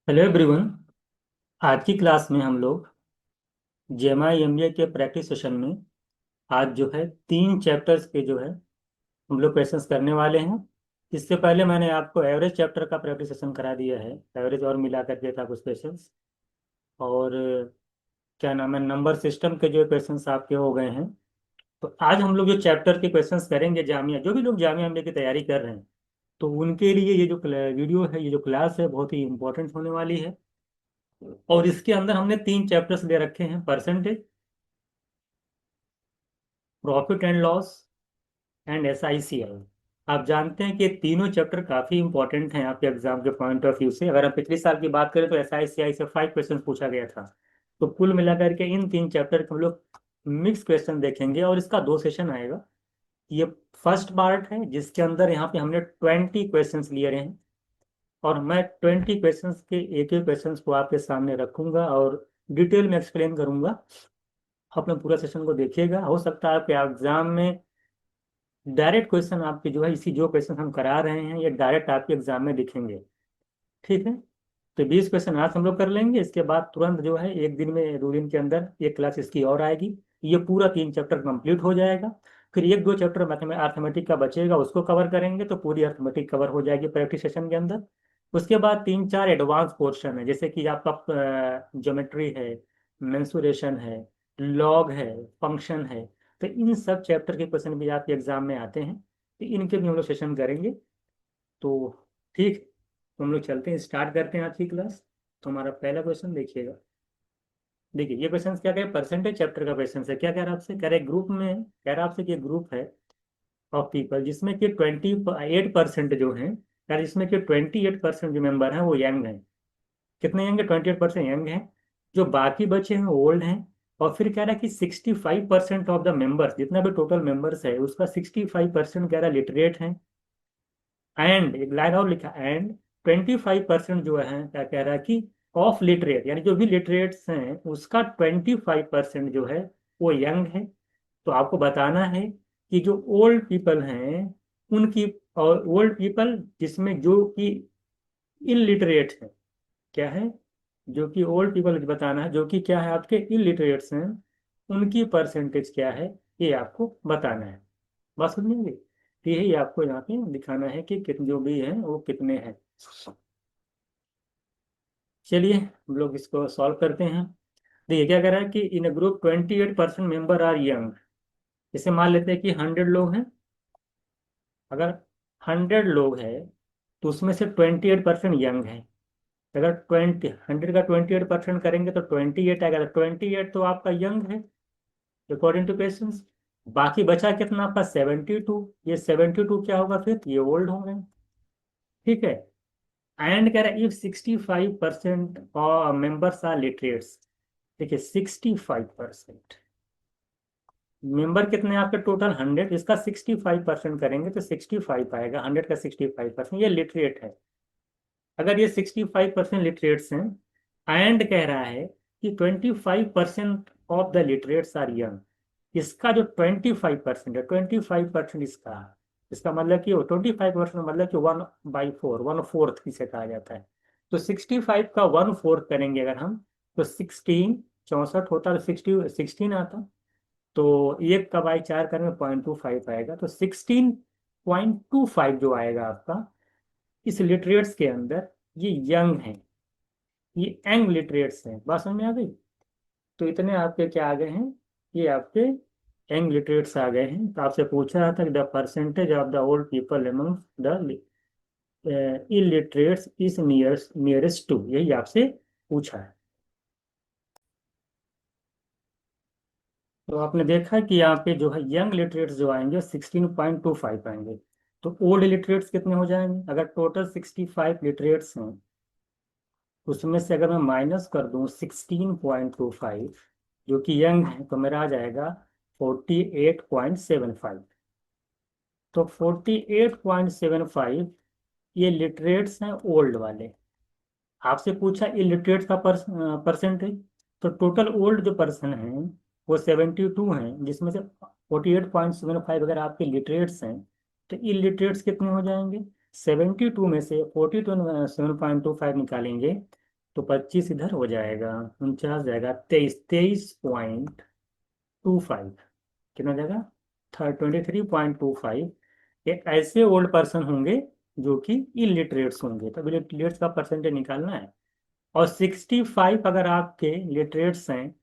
Hello everyone. आज की class में हम लोग जेएमआई एमबीए के प्रैक्टिस सेशन में आज जो है 3 चैप्टर्स के जो है हम लोग क्वेश्चंस करने वाले हैं। इससे पहले मैंने आपको एवरेज चैप्टर का प्रैक्टिस सेशन करा दिया है। एवरेज और मिला करके था कुछ क्वेश्चंस। और क्या नाम है, नंबर सिस्टम के जो क्वेश्चंस आपके हो गए हैं। तो आज हम लोग जो चैप्टर के क्वेश्चंस करेंगे, जामिया जो भी लोग जामिया एमबीए की तैयारी कर रहे हैं, तो उनके लिए ये जो वीडियो है, ये जो क्लास है, बहुत ही इंपॉर्टेंट होने वाली है। और इसके अंदर हमने 3 चैप्टर्स दे रखे हैं: percentage, profit and loss and SI CI. आप जानते हैं कि ये तीनों चैप्टर काफी इंपॉर्टेंट हैं आपके एग्जाम के पॉइंट ऑफ व्यू से। अगर हम पिछले साल की बात करें तो एसआईसीआई से 5 क्वेश्चन पूछा गया था। तो कुल मिलाकर के इन 3 चैप्टर के हम लोग मिक्स क्वेश्चन देखेंगे और इसका 2 सेशन आएगा। ये फर्स्ट पार्ट है जिसके अंदर यहाँ पे हमने 20 क्वेश्चन लिए हैं। और मैं 20 क्वेश्चन के एक एक क्वेश्चन को आपके सामने रखूंगा और डिटेल में एक्सप्लेन करूंगा। अपना पूरा सेशन को देखिएगा। हो सकता है आपके एग्जाम में डायरेक्ट क्वेश्चन आपके जो है, इसी जो क्वेश्चन हम करा रहे हैं, ये डायरेक्ट आपके एग्जाम में दिखेंगे। ठीक है। तो 20 क्वेश्चन आज हम लोग कर लेंगे। इसके बाद तुरंत जो है एक दिन में, 2 दिन के अंदर एक क्लास इसकी और आएगी। ये पूरा 3 चैप्टर कंप्लीट हो जाएगा। फिर एक दो चैप्टर अर्थमेटिक का बचेगा, उसको कवर करेंगे तो पूरी अर्थमेटिक कवर हो जाएगी प्रैक्टिस सेशन के अंदर। उसके बाद 3 4 एडवांस पोर्शन है, जैसे कि आपका ज्योमेट्री है, मेंसुरेशन है, लॉग है, फंक्शन है। तो इन सब चैप्टर के क्वेश्चन भी आपके एग्जाम में आते हैं, तो इनके भी हम लोग सेशन करेंगे। तो ठीक, तो हम लोग चलते हैं, स्टार्ट करते हैं आज की क्लास। तो हमारा पहला क्वेश्चन देखिएगा। देखिए ये क्वेश्चन क्या कह रहे हैं, परसेंटेज चैप्टर का क्वेश्चन है। क्या कह रहा है आपसे, कह रहे ग्रुप में, कह रहा है आपसे कि ग्रुप है ऑफ पीपल जिसमें कि 28% जो है, यार इसमें कि 28% जो मेंबर हैं वो यंग हैं। कितने यंग है, 28% यंग हैं। जो बाकी बचे हैं ओल्ड हैं। और फिर कह रहा है कि 65% ऑफ द मेंबर्स, जितना भी टोटल मेंबर्स है उसका 65% कह रहा है लिटरेट हैं। एंड एक लाइन और लिखा, एंड 25% जो है क्या कह रहा है कि ऑफ लिटरेट, यानी जो भी लिटरेट्स हैं उसका 25% जो है वो यंग है। तो आपको बताना है कि जो ओल्ड पीपल हैं उनकी, और ओल्ड पीपल जिसमें जो कि इलिटरेट है, क्या है, जो कि ओल्ड पीपल बताना है, जो कि क्या है आपके इलिटरेट्स हैं, उनकी परसेंटेज क्या है, ये आपको बताना है। बात समझेंगे। तो यही आपको यहाँ पे दिखाना है कि कितने जो भी हैं वो कितने हैं। चलिए हम लोग इसको सॉल्व करते हैं। देखिए क्या कह रहा है कि in a group 28% member are young. जैसे मान लेते हैं कि 100 लोग हैं। अगर 100 लोग हैं तो उसमें से 28% यंग है। अगर 100 का 28% करेंगे तो 28 आएगा। तो 28 तो आपका यंग है अकॉर्डिंग टू क्वेश्चंस। बाकी बचा कितना आपका 72। ये 72 क्या होगा, फिर ये ओल्ड होंगे। ठीक है। एंड कह रहा है इफ 65% मेंबर्स आर लिटरेट्स। देखिए 65% मेंबर कितने हैं आपके, टोटल 100, इसका 65% करेंगे तो 65 आएगा। 100 का 65% ये लिटरेट है। अगर ये 65% लिटरेट्स हैं, एंड कह रहा है कि 25% of the literates are young. इसका जो 25% है, 25% इसका, इसका मतलब कि 25% मतलब कि 1/4, 1/4 इसे कहा जाता है। तो 65 का 1/4 करेंगे अगर हम, तो 16, 64 होता है तो 16 आता। तो एक का बाई 4 करेंगे 0.25 आएगा। तो 16.25 जो आएगा आपका इस लिटरेट्स के अंदर, ये यंग है, ये यंग लिटरेट्स हैं। बात समझ में आ गई। तो इतने आपके क्या आ गए हैं, ये आपके यंग लिटरेट्स आ गए हैं। तो आपसे पूछा रहा था कि the percentage of the old people among the illiterates is nearest to, यही आपसे पूछा है। तो आपने देखा कि यहाँ पे जो है यंग लिटरेट्स जो आएंगे 16.25 आएंगे। तो ओल्ड लिटरेट्स कितने हो जाएंगे, अगर टोटल 65 लिटरेट्स हैं उसमें से अगर मैं माइनस कर दूं 16.25 जो कि यंग है, तो मेरा आ जाएगा 48.75। तो 48.75 ये लिटरेट्स हैं ओल्ड वाले। आपसे पूछा इलिटरेट्स का परसेंटेज। तो टोटल ओल्ड जो पर्सन हैं वो 72 हैं, जिसमें से 48.75 अगर आपके लिटरेट्स हैं, तो इलिटरेट्स कितने हो जाएंगे, 72 में से 42.725 निकालेंगे तो 25 इधर हो जाएगा, 49 जाएगा, 23.25, कितना हो जाएगा, 23.25। एक ऐसे ओल्ड पर्सन होंगे जो कि इलिटरेट्स होंगे, तो इलिटरेट्स का परसेंटेज निकालना है। और 65 अगर आपके लिटरेट्स हैं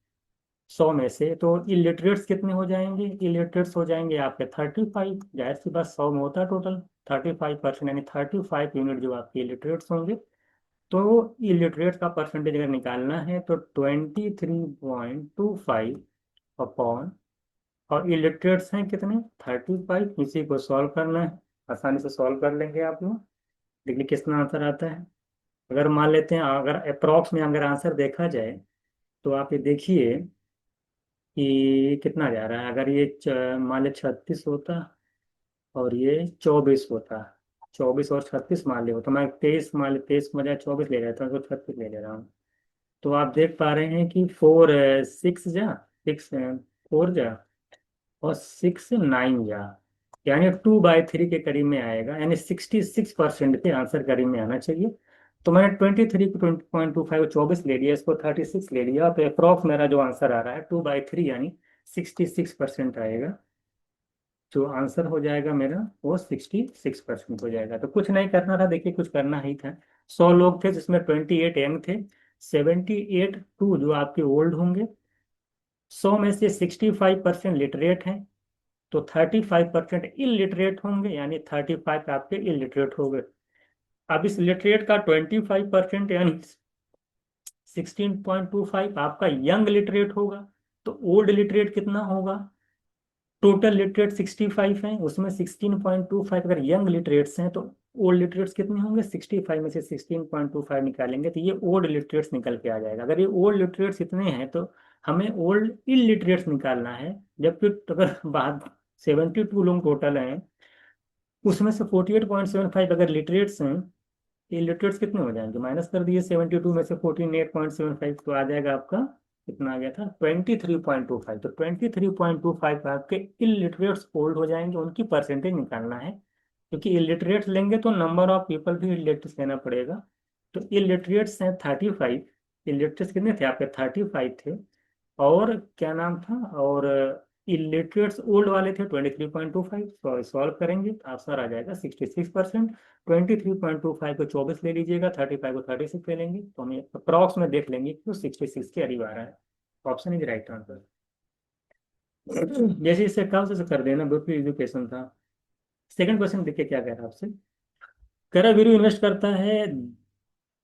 100 में से, तो इलिटरेट्स कितने हो जाएंगे, इलिटरेट्स हो जाएंगे आपके 35। जाहिर सी बात, 100 में होता है टोटल 35%, यानी 35 यूनिट जो आपके इलिटरेट्स होंगे। तो इलिटरेट्स का परसेंटेज अगर निकालना है तो 23.25 अपॉन, और इलिटरेट्स हैं कितने, 35, इसी को सॉल्व करना है। आसानी से सॉल्व कर लेंगे आप लोग, देखिए कितना आंसर आता है। अगर मान लेते हैं, अगर अप्रॉक्स में अगर आंसर देखा जाए, तो आप ये देखिए कि कितना जा रहा है। अगर ये मान ले 36 होता और ये 24 होता, 24 और 36 मान ले हो, तो मैं 23 मान ले, 23 के बजाय 24 ले लेता हूँ, तो 36 ले ले रहा हूँ। तो आप देख पा रहे हैं कि 4 और 6 9 जा, यानी 2/3 के करीब में आएगा, यानी 66% के आंसर करीब में आना चाहिए। तो मैंने 23 को 20.25 24 ले लिया, इसको 36 ले लिया, तो अप्रॉक्स मेरा जो आंसर आ रहा है 2/3 यानी 66% आएगा। जो आंसर हो जाएगा मेरा वो 66% हो जाएगा। तो कुछ नहीं करना था, देखिए कुछ करना ही था। 100 लोग थे जिसमें 28 यंग थे, 78 टू जो आपके ओल्ड होंगे, 100 में से 65% लिटरेट हैं, तो 35% इलिटरेट होंगे, यानी 35 आपके इलिटरेट हो गए। अब इस लिटरेट का 25% यानी 16.25 आपका यंग लिटरेट होगा। तो ओल्ड लिटरेट कितना होगा, टोटल लिटरेट 65 हैं, उसमें 16.25 अगर यंग लिटरेट्स हैं, तो ओल्ड लिटरेट्स कितने होंगे, 65 में से 16.25 निकालेंगे तो ये ओल्ड लिटरेट्स निकल के आ जाएगा। अगर ये ओल्ड लिटरेट्स इतने हैं तो हमें ओल्ड इलिटरेट्स निकालना है। जबकि अगर बात 72 लोग टोटल हैं, उसमें से 48.75 अगर लिटरेट्स हैं, ये लिटरेट्स कितने हो जाएंगे, माइनस कर दिए 72 में से 48.75, तो आ जाएगा आपका, कितना आ गया था, 23.25। तो 23.25 आपके इलिटरेट्स ओल्ड हो जाएंगे, उनकी परसेंटेज निकालना है। क्योंकि इलिटरेट्स लेंगे तो नंबर ऑफ पीपल भी इलिटरेट्स लेना पड़ेगा। तो इलिटरेट्स हैं 35, इलिटरेट्स कितने थे आपके, 35 थे, और क्या नाम था, और इलिटरेट्स ओल्ड वाले थे 23.25। तो सॉल्व करेंगे तो आंसर आ जाएगा 66%। 23.25 को 24 ले लीजिएगा, 35 को 36 ले लेंगे, तो हमें अप्रॉक्स में देख लेंगे कि वो 66 के करीब आ रहा है। Option is right answer. जैसे इससे कब से कर देना, बिल्कुल एजुकेशन था। सेकंड क्वेश्चन देखिए क्या कह रहा है आपसे। कह रहा वीरू इन्वेस्ट करता है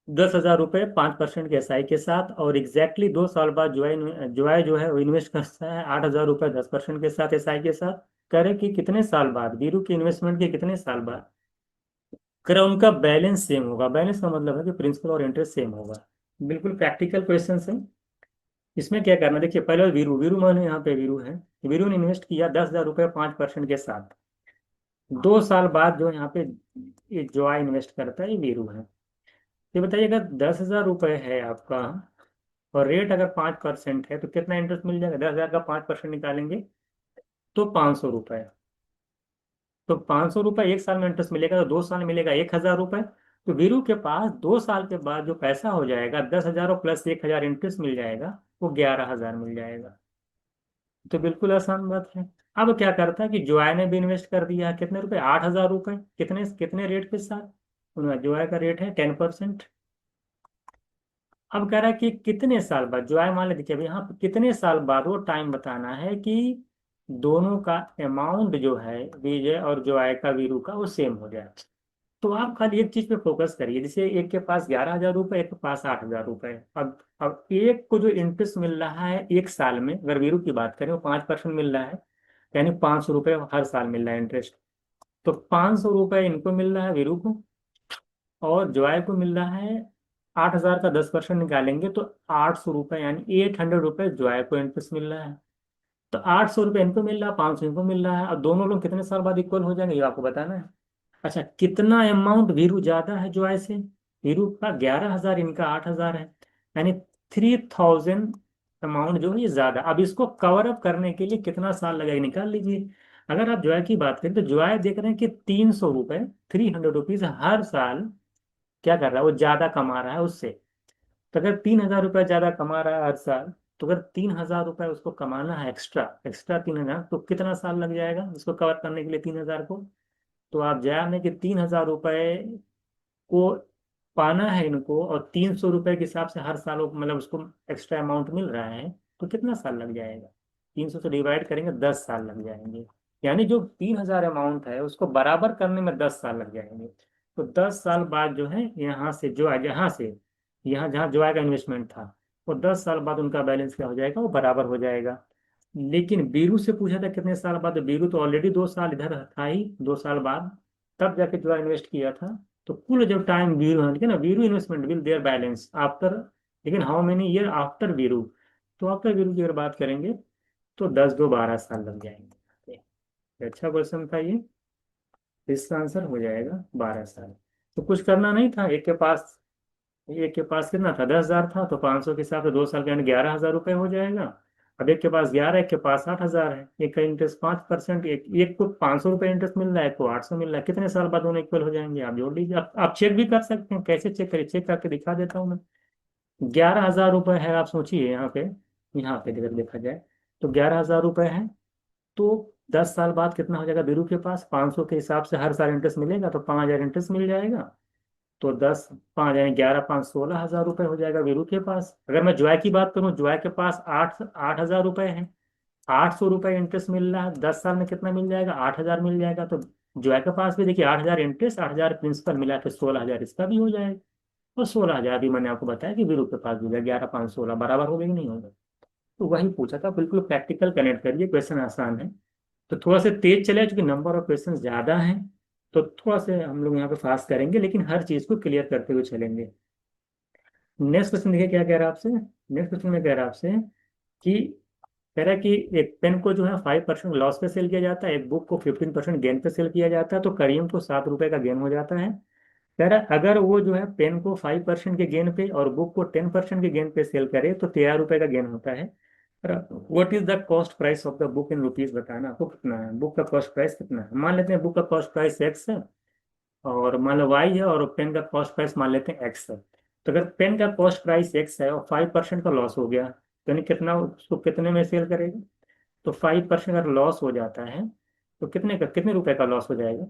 10,000 रुपये 5% के एसआई के साथ, और एग्जैक्टली 2 साल बाद जॉय जो है वो इन्वेस्ट करता है 8,000 रुपये 10% के साथ एसआई के साथ। कह रहे कि कितने साल बाद, वीरू की इन्वेस्टमेंट के कितने साल बाद, कह रहा उनका बैलेंस सेम होगा। बैलेंस का मतलब है कि प्रिंसिपल और इंटरेस्ट सेम होगा। बिल्कुल प्रैक्टिकल क्वेश्चन है। इसमें क्या करना, देखिए पहले वीरू, वीरू माने यहाँ पे वीरू है, वीरू ने इन्वेस्ट किया 10,000 रुपये 5% के साथ। 2 साल बाद जो यहाँ पे ये जॉय इन्वेस्ट करता है, ये वीरू है। ये बताइए, अगर 10,000 रुपये है आपका और रेट अगर 5% है, तो कितना इंटरेस्ट मिल जाएगा, 10,000 का 5% निकालेंगे तो 500 रुपये। तो 500 रुपये 1 साल में इंटरेस्ट मिलेगा, तो 2 साल में मिलेगा 1,000 रुपये। तो वीरू के पास 2 साल के बाद जो पैसा हो जाएगा, 10,000 और प्लस 1,000 इंटरेस्ट मिल जाएगा, वो 11,000 मिल जाएगा। तो बिल्कुल आसान बात है। अब क्या करता है कि जॉय ने भी इन्वेस्ट कर दिया है कितने रुपए, 8,000 रुपये, कितने कितने रेट के साथ, जॉय का रेट है 10%। अब कह रहा है कि कितने साल बाद, जो है मान लीजिए, अभी यहाँ पे कितने साल बाद, वो टाइम बताना है कि दोनों का अमाउंट जो है, विजय और जो आय का, वीरू का, वो सेम हो जाए। तो आप खाली एक चीज पे फोकस करिए, जैसे एक के पास 11,000 रुपये, एक के पास 8,000 रुपये। अब एक को जो इंटरेस्ट मिल रहा है 1 साल में, अगर वीरू की बात करें, वो 5% मिल रहा है, यानी 500 रुपये हर साल मिल रहा है इंटरेस्ट। तो 500 रुपये इनको मिल रहा है वीरू को, और जॉय को मिल रहा है 8,000 का 10% निकालेंगे तो 800 रुपये, यानी 800 रुपये जॉय को इंटरेस्ट मिल रहा है। तो 800 रुपये इनको मिल रहा है, 500 इनको मिल रहा है, और दोनों लोग कितने साल बाद इक्वल हो जाएंगे, ये आपको बताना है। अच्छा, कितना अमाउंट वीरू ज्यादा है जॉय से, वीरू का 11,000, इनका 8,000 है, यानी 3,000 अमाउंट जो है ये ज्यादा। अब इसको कवर अप करने के लिए कितना साल लगेगा, निकाल लीजिए। अगर आप जॉय की बात करें तो जॉय देख रहे हैं कि 300 रुपये, 300 रुपीज हर साल क्या कर रहा है, वो ज्यादा कमा रहा है उससे। तो अगर 3,000 रुपये ज़्यादा कमा रहा है हर साल, तो अगर 3,000 रुपये उसको कमाना है एक्स्ट्रा एक्स्ट्रा 3,000, तो कितना साल लग जाएगा उसको कवर करने के लिए 3,000 को? तो आप जान लें कि 3,000 रुपये को पाना है इनको, और 300 रुपये के हिसाब से हर साल मतलब उसको एक्स्ट्रा अमाउंट मिल रहा है, तो कितना साल लग जाएगा? 300 से डिवाइड करेंगे, 10 साल लग जाएंगे। यानी जो 3,000 अमाउंट है उसको बराबर करने में 10 साल लग जाएंगे। तो 10 साल बाद जो है यहाँ से जो आ यहाँ से यहाँ जहाँ जो आएगा इन्वेस्टमेंट था, वो 10 साल बाद उनका बैलेंस क्या हो जाएगा, वो बराबर हो जाएगा। लेकिन बीरू से पूछा था कितने साल बाद, तो बीरू तो ऑलरेडी 2 साल इधर था ही, 2 साल बाद तब जाके जो इन्वेस्ट किया था। तो कुल जो टाइम वीरू है, ठीक है ना, Veeru investment will their balance after, लेकिन how many year after Veeru? तो आफ्टर वीरू की अगर बात करेंगे तो 10 2 12 साल लग जाएंगे। ये अच्छा क्वेश्चन था ये। इसका आंसर हो जाएगा 12 साल। तो कुछ करना नहीं था, एक के पास कितना था, 10,000 था, तो 500 के हिसाब से 2 साल के अंदर 11,000 रुपये हो जाएगा। अब एक के पास 11, एक के पास 8,000 है, एक का इंटरेस्ट 5%, एक एक को 500 रुपये इंटरेस्ट मिल रहा है, एक को 800 मिल रहा है, कितने साल बाद दोनों इक्वल हो जाएंगे? आप जोड़ लीजिए। आप चेक भी कर सकते हैं, कैसे चेक करिए, चेक करके दिखा देता हूँ मैं। 11,000 रुपये है, आप सोचिए यहाँ पे अगर देखा जाए तो 11,000 रुपये है। तो 10 साल बाद कितना हो जाएगा बीरू के पास? 500 के हिसाब से हर साल इंटरेस्ट मिलेगा, तो 5,000 इंटरेस्ट मिल जाएगा। तो 10 5 यानी 11 5 16,000 रुपये हो जाएगा वीरू के पास। अगर मैं जॉय की बात करूँ, जॉय के पास 8,000 रुपये है, 800 रुपये इंटरेस्ट मिल रहा है, 10 साल में कितना मिल जाएगा? 8,000 मिल जाएगा। तो जॉय के पास भी देखिए 8,000 इंटरेस्ट, 8,000 प्रिंसिपल मिला के 16,000 इसका भी हो जाएगा। और 16,000 भी मैंने आपको बताया कि वीरू के पास भी है, 11 5 16 बराबर हो गए कि नहीं होगा? तो वही पूछा था, बिल्कुल प्रैक्टिकल कनेक्ट करिए, क्वेश्चन आसान है। तो थोड़ा सा तेज चले क्योंकि नंबर ऑफ क्वेश्चन ज्यादा हैं, तो थोड़ा से हम लोग यहाँ पे फास्ट करेंगे, लेकिन हर चीज को क्लियर करते हुए चलेंगे। नेक्स्ट क्वेश्चन देखिए क्या कह रहा है आपसे। नेक्स्ट क्वेश्चन में कह रहा है आपसे कि कह रहा है कि एक पेन को जो है 5% लॉस पे सेल किया जाता है, एक बुक को 15% गेन पे सेल किया जाता है, तो करीम को 7 रुपए का गेन हो जाता है। कह रहा है अगर वो जो है पेन को 5% के गेन पे और बुक को 10% के गेन पे सेल करे तो 13 रुपए का गेन होता है। What is the cost price of the book in rupees? बताना आपको कितना है, बुक का कॉस्ट प्राइस कितना है। मान लेते हैं बुक का कॉस्ट प्राइस एक्स है, और मान लो वाई है, और पेन का कॉस्ट प्राइस मान लेते हैं एक्स है। तो अगर पेन का कॉस्ट प्राइस एक्स है और 5% का लॉस हो गया, तो यानी कितना, उसको कितने में सेल करेगा? तो 5% अगर लॉस हो जाता है तो कितने रुपए का लॉस हो जाएगा?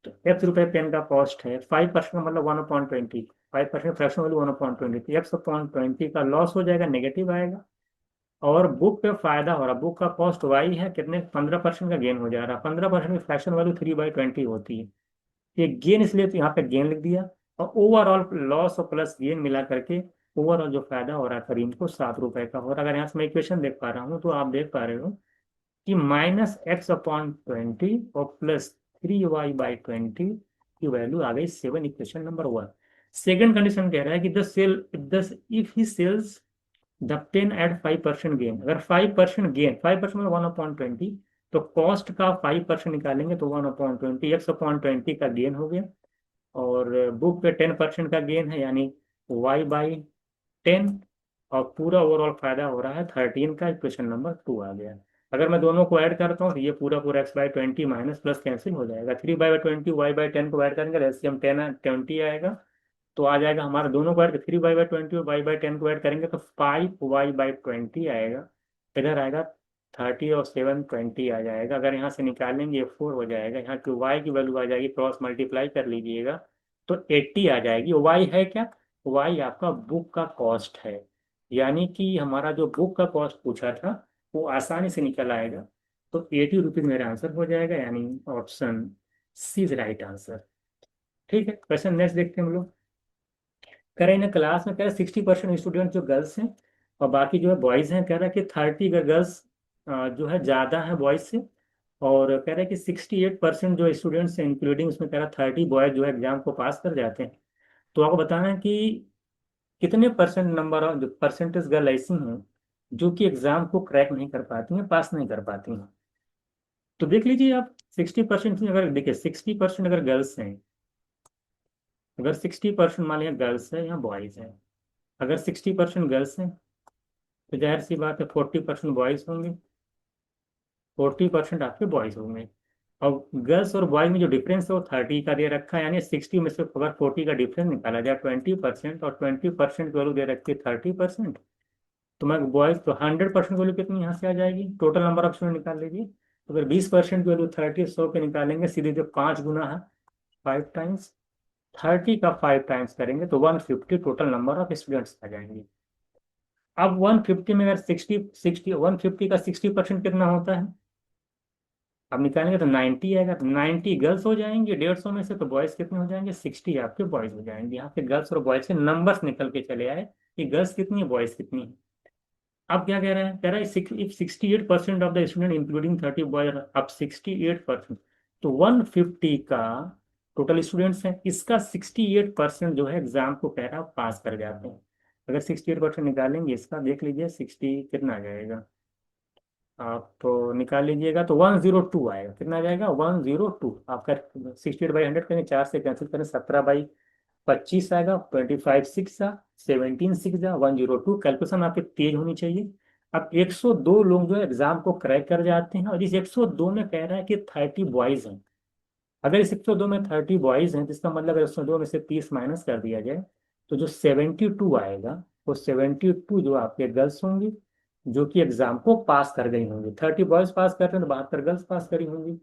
तो X रुपए पेन का कॉस्ट है, 5% का मतलब 1/20, 5% फ्रैक्शन वैल्यू 1/20, X/20 का लॉस हो जाएगा, नेगेटिव आएगा। और बुक पे फायदा हो रहा, बुक का कॉस्ट वाई है, कितने, 15% का गेन हो जा रहा, 15% की फ्रैक्शन वैल्यू 3/20 होती है। ये गेन इसलिए तो यहाँ पे गेन लिख दिया। और ओवरऑल लॉस और प्लस गेन मिला करके ओवरऑल जो फायदा हो रहा है करीम को 7 रुपए का हो रहा है। अगर यहाँ से मैं इक्वेशन देख पा रहा हूँ तो आप देख पा रहे हो कि -X/20 और +3y/20 की वैल्यू आ गई 7, इक्वेशन नंबर 1। सेकंड कंडीशन कह रहा है कि the sell thus if he sells the pen at 5% gain, अगर 5% गेन, 5% में 1/20, तो कॉस्ट का 5% निकालेंगे तो 1/20, X/20 का गेन हो गया। और बुक पे 10% का गेन है, यानी y/10। और पूरा ओवरऑल फायदा हो रहा है 13 का, इक्वेशन नंबर 2 आ गया। अगर मैं दोनों को ऐड करता हूँ तो ये पूरा पूरा X/20 माइनस प्लस कैंसिल हो जाएगा, 3/20 y/10 को ऐड करेंगे, एलसीएम 10 20 आएगा। तो आ जाएगा हमारा, दोनों को ऐड 3/20 और y/10 को ऐड करेंगे तो 5y/20 आएगा। इधर आएगा 30 और 7 20 आ जाएगा। अगर यहाँ से निकालेंगे ये 4 हो जाएगा, यहाँ की y की वैल्यू आ जाएगी, क्रॉस मल्टीप्लाई कर लीजिएगा तो 80 आ जाएगी। y है क्या? y आपका बुक का कॉस्ट है, यानी कि हमारा जो बुक का कॉस्ट पूछा था वो आसानी से निकल आएगा। तो 80 रुपीज मेरा आंसर हो जाएगा, यानी option C is right answer. ठीक है, क्वेश्चन नेक्स्ट देखते हैं हम लोग। कह रहे हैं क्लास में, कह रहे 60% स्टूडेंट जो गर्ल्स हैं और बाकी जो है बॉयज हैं, कह रहा है कि 30 गर्ल्स जो है ज़्यादा है बॉयज से। और कह रहा है कि 68% जो स्टूडेंट्स हैं इंक्लूडिंग उसमें, कह रहा है 30 बॉयज जो है एग्जाम को पास कर जाते हैं। तो आपको बताना है कि कितने परसेंट नंबर ऑफ जो परसेंटेज गर्ल ऐसी हैं जो कि एग्जाम को क्रैक नहीं कर पाती हैं, पास नहीं कर पाती हैं। तो देख लीजिए आप, 60% अगर देखिए 60% अगर गर्ल्स हैं, अगर 60% मान लिया गर्ल्स है या बॉयज हैं, अगर 60% गर्ल्स हैं तो जाहिर सी बात है 40% बॉयज होंगे, 40% आपके बॉयज होंगे। और गर्ल्स और बॉयज में जो डिफरेंस है वो 30 का दे रखा है, यानी 60 में से अगर 40 का डिफरेंस निकाला जाए 20%, और 20% की वैल्यू दे रखी है 30%, तो मैं बॉयज तो 100% वैल्यू कितनी यहाँ से आ जाएगी, टोटल नंबर ऑफ स्टूडेंट निकाल लीजिए। तो अगर 20% की वैल्यू 30 100 पे निकालेंगे सीधे, जो 5 गुना है 5 टाइम्स, 30 का 5 टाइम्स करेंगे तो 150 टोटल नंबर ऑफ स्टूडेंट्स आ जाएंगे। अब 150 में अगर 60 150 का 60% कितना होता है, अब निकालेंगे तो 90 आएगा। तो 90 गर्ल्स हो जाएंगे 150 में से, तो बॉयज कितने हो जाएंगे, 60 आपके बॉयज हो जाएंगे। यहाँ पे गर्ल्स और बॉयज के नंबर्स निकल के चले आए कि गर्ल्स कितनी है बॉयज कितनी है। अब क्या कह रहा है, कह रहा है if 68% of the student including 30 boys, अब 68%, तो 150 का टोटल स्टूडेंट्स हैं, इसका 68% जो है एग्जाम को कह रहा है पास कर जाते हैं। अगर 68% निकालेंगे इसका, देख लीजिए 60 कितना आ जाएगा, आप तो निकाल लीजिएगा तो 102 आएगा। कितना आ जाएगा, 102। आपका 68/100 करेंगे, 4 से कैंसिल करें, 17/25 आएगा, 25 6 जा, 17 6 जा, 102। कैलकुलेशन आपकी तेज होनी चाहिए। अब 102 लोग जो है एग्जाम को क्रैक कर जाते हैं, और इस 102 में कह रहा है कि 30 बॉयज हैं। अगर इस 102 में 30 बॉयज हैं तो इसका मतलब अगर 102 में से 30 माइनस कर दिया जाए, तो जो 72 आएगा, वो 72 जो आपके गर्ल्स होंगी, जो कि एग्जाम को पास कर गई होंगी। 30 बॉयज पास कर रहे हैं तो 72 गर्ल्स पास करी होंगी।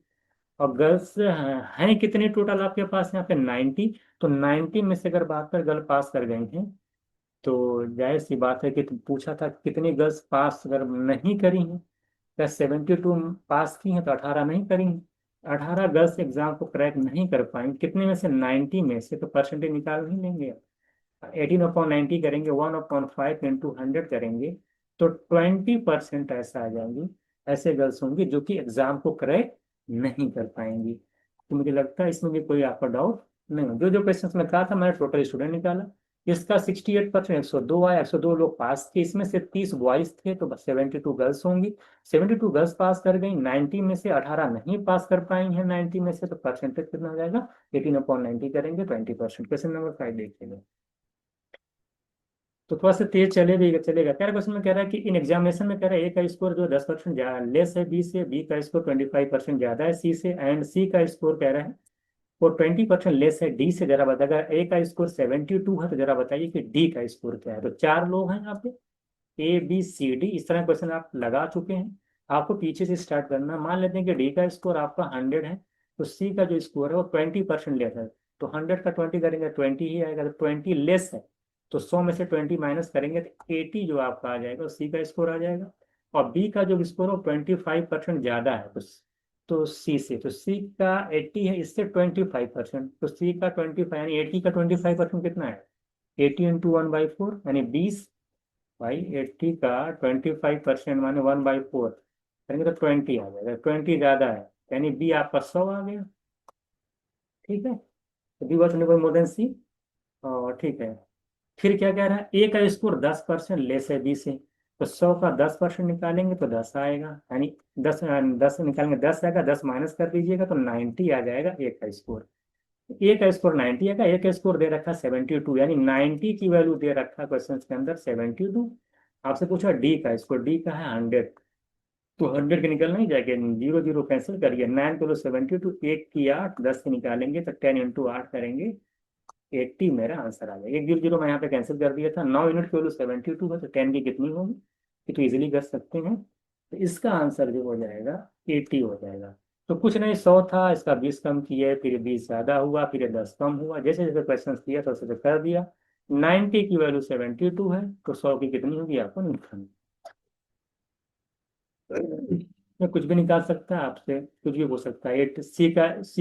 और गर्ल्स हैं कितने टोटल आपके पास यहाँ पे, 90। तो 90 में से अगर 72 गर्ल पास कर गई हैं, तो जाहिर सी बात है कि पूछा था कितनी गर्ल्स पास अगर नहीं करी हैं, क्या 72 पास की हैं तो 18 नहीं करी हैं। 18 गर्ल्स एग्जाम को क्रैक नहीं कर पाएंगे, कितने में से, 90 में से, तो परसेंटेज निकाल नहीं लेंगे। 18/90 करेंगे, 1/5 इंटू 100 करेंगे, तो 20% ऐसा आ जाएंगी, ऐसे गर्ल्स होंगी जो कि एग्जाम को क्रैक नहीं कर पाएंगी। तो मुझे लगता है इसमें भी कोई आपका डाउट नहीं हो। जो जो क्वेश्चन में कहा था मैंने टोटल स्टूडेंट निकाला, इसका 68%, 102 आया, 102 लोग पास थे, इसमें से 30 बॉयज थे तो बस 72 गर्ल्स होंगी। 72 गर्ल्स पास कर गई, 90 में से 18 नहीं पास कर पाई हैं, 90 में से, तो परसेंटेज कितना हो जाएगा, 18/90 करेंगे, 20%। क्वेश्चन नंबर 5 देखिएगा। तो थोड़ा सा तेज चलेगा चलेगा। क्या क्वेश्चन में कह रहा है कि इन एग्जामिनेशन में कह रहा है ए का स्कोर जो 10% लेस है बी से, बी का स्कोर 25% ज्यादा है सी से, एंड सी का स्कोर कह रहा है वो 20% लेस है डी से। जरा बताइए, अगर ए का स्कोर 72 है तो जरा बताइए कि डी का स्कोर क्या है। तो 4 लोग हैं यहाँ पे, ए बी सी डी, इस तरह क्वेश्चन आप लगा चुके हैं। आपको पीछे से स्टार्ट करना है। मान लेते हैं कि डी का स्कोर आपका 100 है, तो सी का जो स्कोर है वो 20% लेस है, तो 100 का 20 करेंगे 20 ही आएगा। तो 20 लेस है, तो 100 में से 20 माइनस करेंगे तो 80 जो आपका आ जाएगा, सी का स्कोर आ जाएगा। और बी का जो स्कोर है वो 25% ज्यादा है, तो सी से, तो सी का 80 है, इससे 25%, तो सी का 25 यानी 80 का 25% कितना है, 80 इंटू 1/4 यानी 20। भाई 80 का 25% माने 1/4 करेंगे तो 20 आ जाएगा, 20 ज्यादा है, यानी बी आपका 100 आ गया। ठीक है, तो बी वॉज मोर देन सी। और ठीक है, फिर क्या कह रहा है, ए का स्कोर 10% लेस है बी से, तो 100 का 10% निकालेंगे तो 10 आएगा, यानी 10 निकालेंगे 10 आएगा, 10 माइनस कर दीजिएगा तो 90 आ जाएगा ए का स्कोर। ए का स्कोर 90 आएगा, ए का स्कोर दे रखा 72, यानी 90 की वैल्यू दे रखा क्वेश्चन के अंदर 72। आपसे पूछा डी का स्कोर, डी का है 100, तो 100 के निकल नहीं जाएगा, जीरो जीरो कैंसिल करिए, 9 किलो 72, 1 की 8, 10 से निकालेंगे तो 10 इंटू 8 करेंगे, 80 मेरा आंसर आ जाएगा। एक जीरो जीरो मैं यहाँ पे कैंसिल कर दिया था। 9 यूनिट की वैल्यू 72 है, तो 10 की कितनी होगी, ये तो इजीली कर सकते हैं। तो इसका आंसर जो हो जाएगा 80 हो जाएगा। तो कुछ नहीं, 100 था, इसका 20 कम किया, फिर 20 ज्यादा हुआ, फिर 10 कम हुआ, जैसे जैसे क्वेश्चन किया तो उसे कर दिया। 90 की वैल्यू 72 है, तो 100 की कितनी होगी आपको निकालनी। मैं कुछ भी निकाल सकता है आपसे, कुछ भी पूछ सकता है। एट सी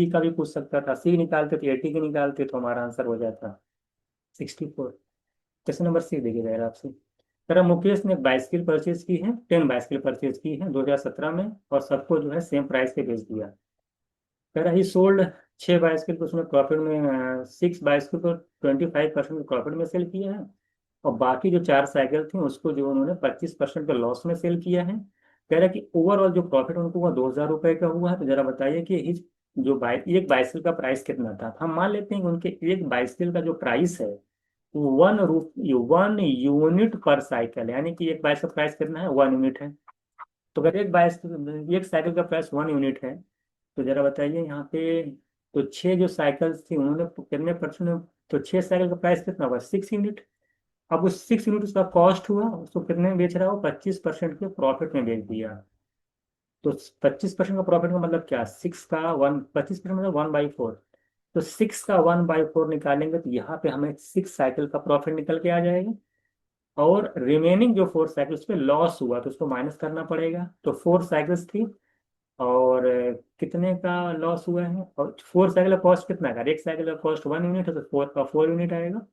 का भी पूछ सकता था, सी निकालते तो 80 की निकालते तो हमारा आंसर हो जाता 64। क्वेश्चन नंबर 6 देखिए जरा आपसे। तरह मुकेश ने बाइसिकल परचेज की है, 10 बाइसिकल परचेज की है 2017 में, और सबको जो है सेम प्राइस पे बेच दिया। कह रहा ही सोल्ड 6 बाइसिकल को उसने प्रॉफिट में, 6 बाइसिकल को 25% प्रॉफिट में सेल किया है, और बाकी जो 4 साइकिल थी उसको जो उन्होंने 25% के लॉस में सेल किया है। कह रहा है कि ओवरऑल जो प्रॉफिट उनको हुआ 2000 रुपये का हुआ है। तो जरा बताइए कि इस जो एक बाइसिकल का प्राइस कितना था। तो हम मान लेते हैं कि उनके एक बाइसिकल का जो प्राइस है 1 यूनिट पर साइकिल, यानी कि एक बाइक का प्राइस कितना है, 1 यूनिट है। तो अगर एक साइकिल का प्राइस 1 यूनिट है, तो जरा बताइए यहाँ पे। तो छह जो साइकिल्स थी उन्होंने कितने परसेंट, तो छह साइकिल का प्राइस कितना हुआ, 6 यूनिट। अब उस 6 यूनिट उसका कॉस्ट हुआ, उसको कितने में बेच रहा हो, 25% के प्रॉफिट में बेच दिया। तो 25% का प्रॉफिट का मतलब क्या, सिक्स का वन, 25% मतलब 1/4। तो 6 का 1/4 निकालेंगे तो यहाँ पे हमें 6 साइकिल का प्रॉफिट निकल के आ जाएगा। और रिमेनिंग जो 4 साइकिल उस पर लॉस हुआ तो उसको माइनस करना पड़ेगा। तो 4 साइकिल्स थी, और कितने का लॉस हुआ है, और 4 साइकिल का कॉस्ट कितना है, एक साइकिल का कॉस्ट 1 यूनिट है तो 4 का 4 यूनिट आएगा।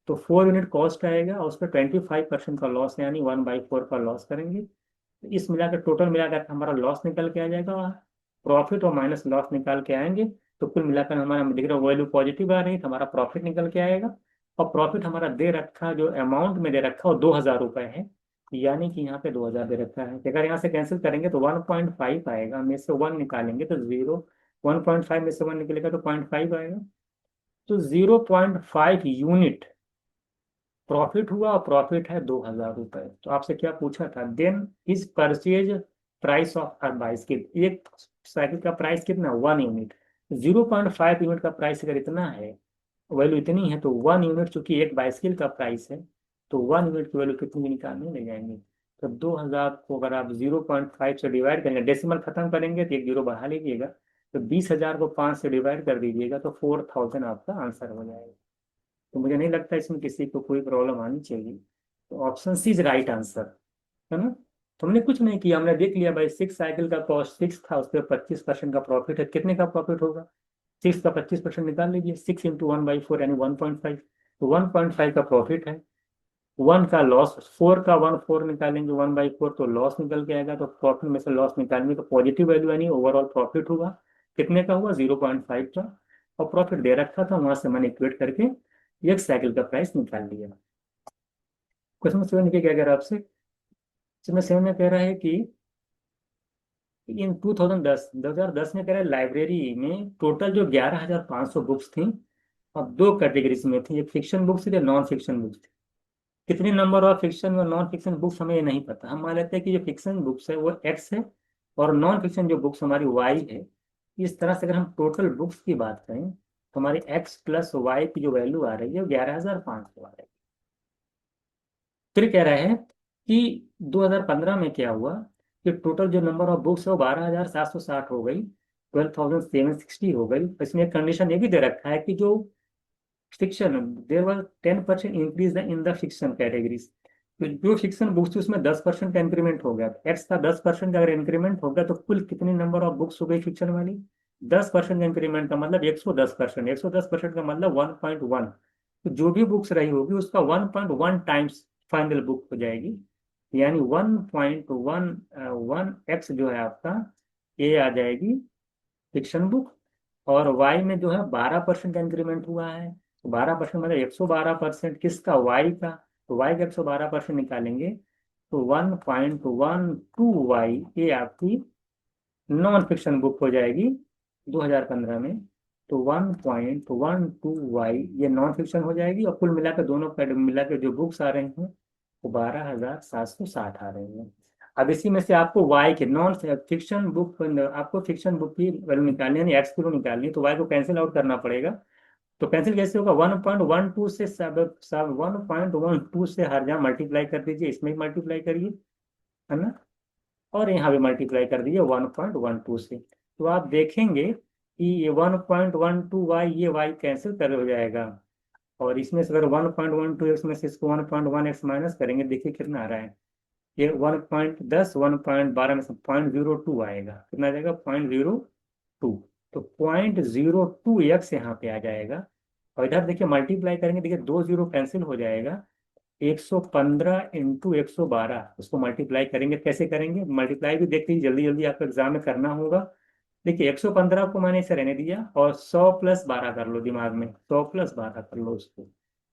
तो 4 यूनिट कॉस्ट आएगा, और उस पर 25% का लॉस, यानी 1/4 का लॉस करेंगे। तो इस मिलाकर टोटल मिलाकर हमारा लॉस निकल के आ जाएगा। प्रॉफिट और माइनस लॉस निकाल के आएंगे, तो कुल मिलाकर हमारा दिख रहा वैल्यू पॉजिटिव आ रही है, तो हमारा प्रॉफिट निकल के आएगा। और प्रॉफिट हमारा दे रखा, जो अमाउंट में दे रखा वो 2,000 रुपये है। यानी कि यहाँ पे 2,000 दे रखा है, तो अगर यहाँ से कैंसिल करेंगे तो 1.5 आएगा, में से 1 निकालेंगे तो 0। 1.5 में से 1 निकलेगा तो 0.5 आएगा। तो 0.5 यूनिट प्रॉफिट हुआ, और प्रॉफिट है 2,000 रुपये। तो आपसे क्या पूछा था, then is purchase price of her bicycle, एक साइकिल का प्राइस कितना, 1 यूनिट। 0.5 यूनिट का प्राइस अगर इतना है, वैल्यू इतनी है, तो 1 यूनिट चूंकि एक बाइसिकल का प्राइस है, तो 1 यूनिट की वैल्यू कितनी निकालने ले जाएंगे। तो 2,000 को अगर आप 0.5 से डिवाइड करेंगे, डेसिमल खत्म करेंगे तो एक जीरो बढ़ा लीजिएगा। तो 20,000 को 5 से डिवाइड कर दीजिएगा, तो 4,000 आपका आंसर हो जाएगा। तो मुझे नहीं लगता इसमें किसी को कोई प्रॉब्लम आनी चाहिए। तो option C is right answer, है ना। तो हमने कुछ नहीं किया, हमने देख लिया भाई 6 साइकिल का कॉस्ट 6 था, उस पर 25% का प्रॉफिट है, कितने का प्रॉफिट होगा, 6 का 25% निकाल लीजिए, 6 × 1/4 यानी 1.5। तो 1.5 का प्रॉफिट है, 1 का लॉस, 4 का 1/4 निकालेंगे 1/4 तो लॉस निकल के आएगा। तो प्रॉफिट में से लॉस निकालेंगे तो पॉजिटिव वैल्यू यानी ओवरऑल प्रॉफिट हुआ, कितने का हुआ, 0.5 का। और प्रॉफिट दे रखा था, वहां से मैंने इक्वेट करके एक साइकिल का प्राइस निकाल लिया। क्वेश्चन 7 क्या कह रहा है आपसे, इसमें 7 में कह रहा है कि इन 2010 में कह रहा है लाइब्रेरी में टोटल जो 11,500 बुक्स थी, और दो कैटेगरीज में थी, एक फिक्शन बुक्स थी, नॉन फिक्शन बुक्स थी। कितने नंबर ऑफ फिक्शन और नॉन फिक्शन बुक्स हमें ये नहीं पता, हम मान लेते हैं कि जो फिक्शन बुक्स है वो एक्स है, और नॉन फिक्शन जो बुक्स हमारी वाई है। इस तरह से अगर हम टोटल बुक्स की बात करें, तो हमारी एक्स प्लस वाई की जो वैल्यू आ रही है वो 11,500 आ रही है। फिर कह रहे हैं कि 2015 में क्या हुआ, कि टोटल जो नंबर ऑफ बुक्स है वो 12,760 हो गई, 12,760 हो गई। इसमें एक कंडीशन ये भी दे रखा है कि जो fiction, there was 10% increase in the fiction categories. तो जो फिक्शन बुक्स थी उसमें 10% का इंक्रीमेंट हो गया, एक्स का 10% का अगर इंक्रीमेंट हो गया, तो कुल कितनी नंबर ऑफ बुक्स हो गई फिक्शन वाली, 10% का इंक्रीमेंट का मतलब 110%, 110% का मतलब 1.1। तो जो भी बुक्स रही होगी उसका 1.1 टाइम्स फाइनल बुक हो जाएगी, यानी 1.11 एक्स जो है आपका, ये आ जाएगी फिक्शन बुक। और वाई में जो है 12% का इंक्रीमेंट हुआ है, तो 12% मतलब 112% किसका, वाई का। तो वाई का 112% निकालेंगे तो 1.12 वाई ये आपकी नॉन फिक्शन बुक हो जाएगी 2015 में। तो 1.12 वाई ये नॉन फिक्शन हो जाएगी, और कुल मिलाकर दोनों का मिलाकर जो बुक्स आ रही हैं वो 12,760 आ रही हैं। अब इसी में से आपको वाई के नॉन फिक्शन बुक, आपको फिक्शन बुक की वैल्यू निकालनी है, यानी एक्स की वैल्यू निकालनी है, तो वाई को कैंसिल आउट करना पड़ेगा। तो कैंसिल कैसे होगा, 1.12 से सब सब 1.12 से हर जगह मल्टीप्लाई कर दीजिए, इसमें भी मल्टीप्लाई करिए, है ना। और यहाँ भी मल्टीप्लाई कर दीजिए 1.12 से, तो आप देखेंगे कि ये 1.12 वाई, ये वाई कैंसिल कर हो जाएगा। और इसमें से अगर 1.12 एक्स में से इसको 1.1 एक्स माइनस करेंगे, देखिए कितना आ रहा है, ये 1.10, 1.12 में से 0.02 आएगा, कितना आ जाएगा, 0.02। तो 0.02 एक्स यहाँ पे आ जाएगा। और इधर देखिए मल्टीप्लाई करेंगे, देखिए दो जीरो कैंसिल हो जाएगा, 115 × 112 उसको मल्टीप्लाई करेंगे, कैसे करेंगे, मल्टीप्लाई भी देखते ही जल्दी जल्दी आपको एग्जाम में करना होगा। देखिए 115 को मैंने इसे रहने दिया, और 100 + 12 कर लो दिमाग में, 100 + 12 कर लो उसको,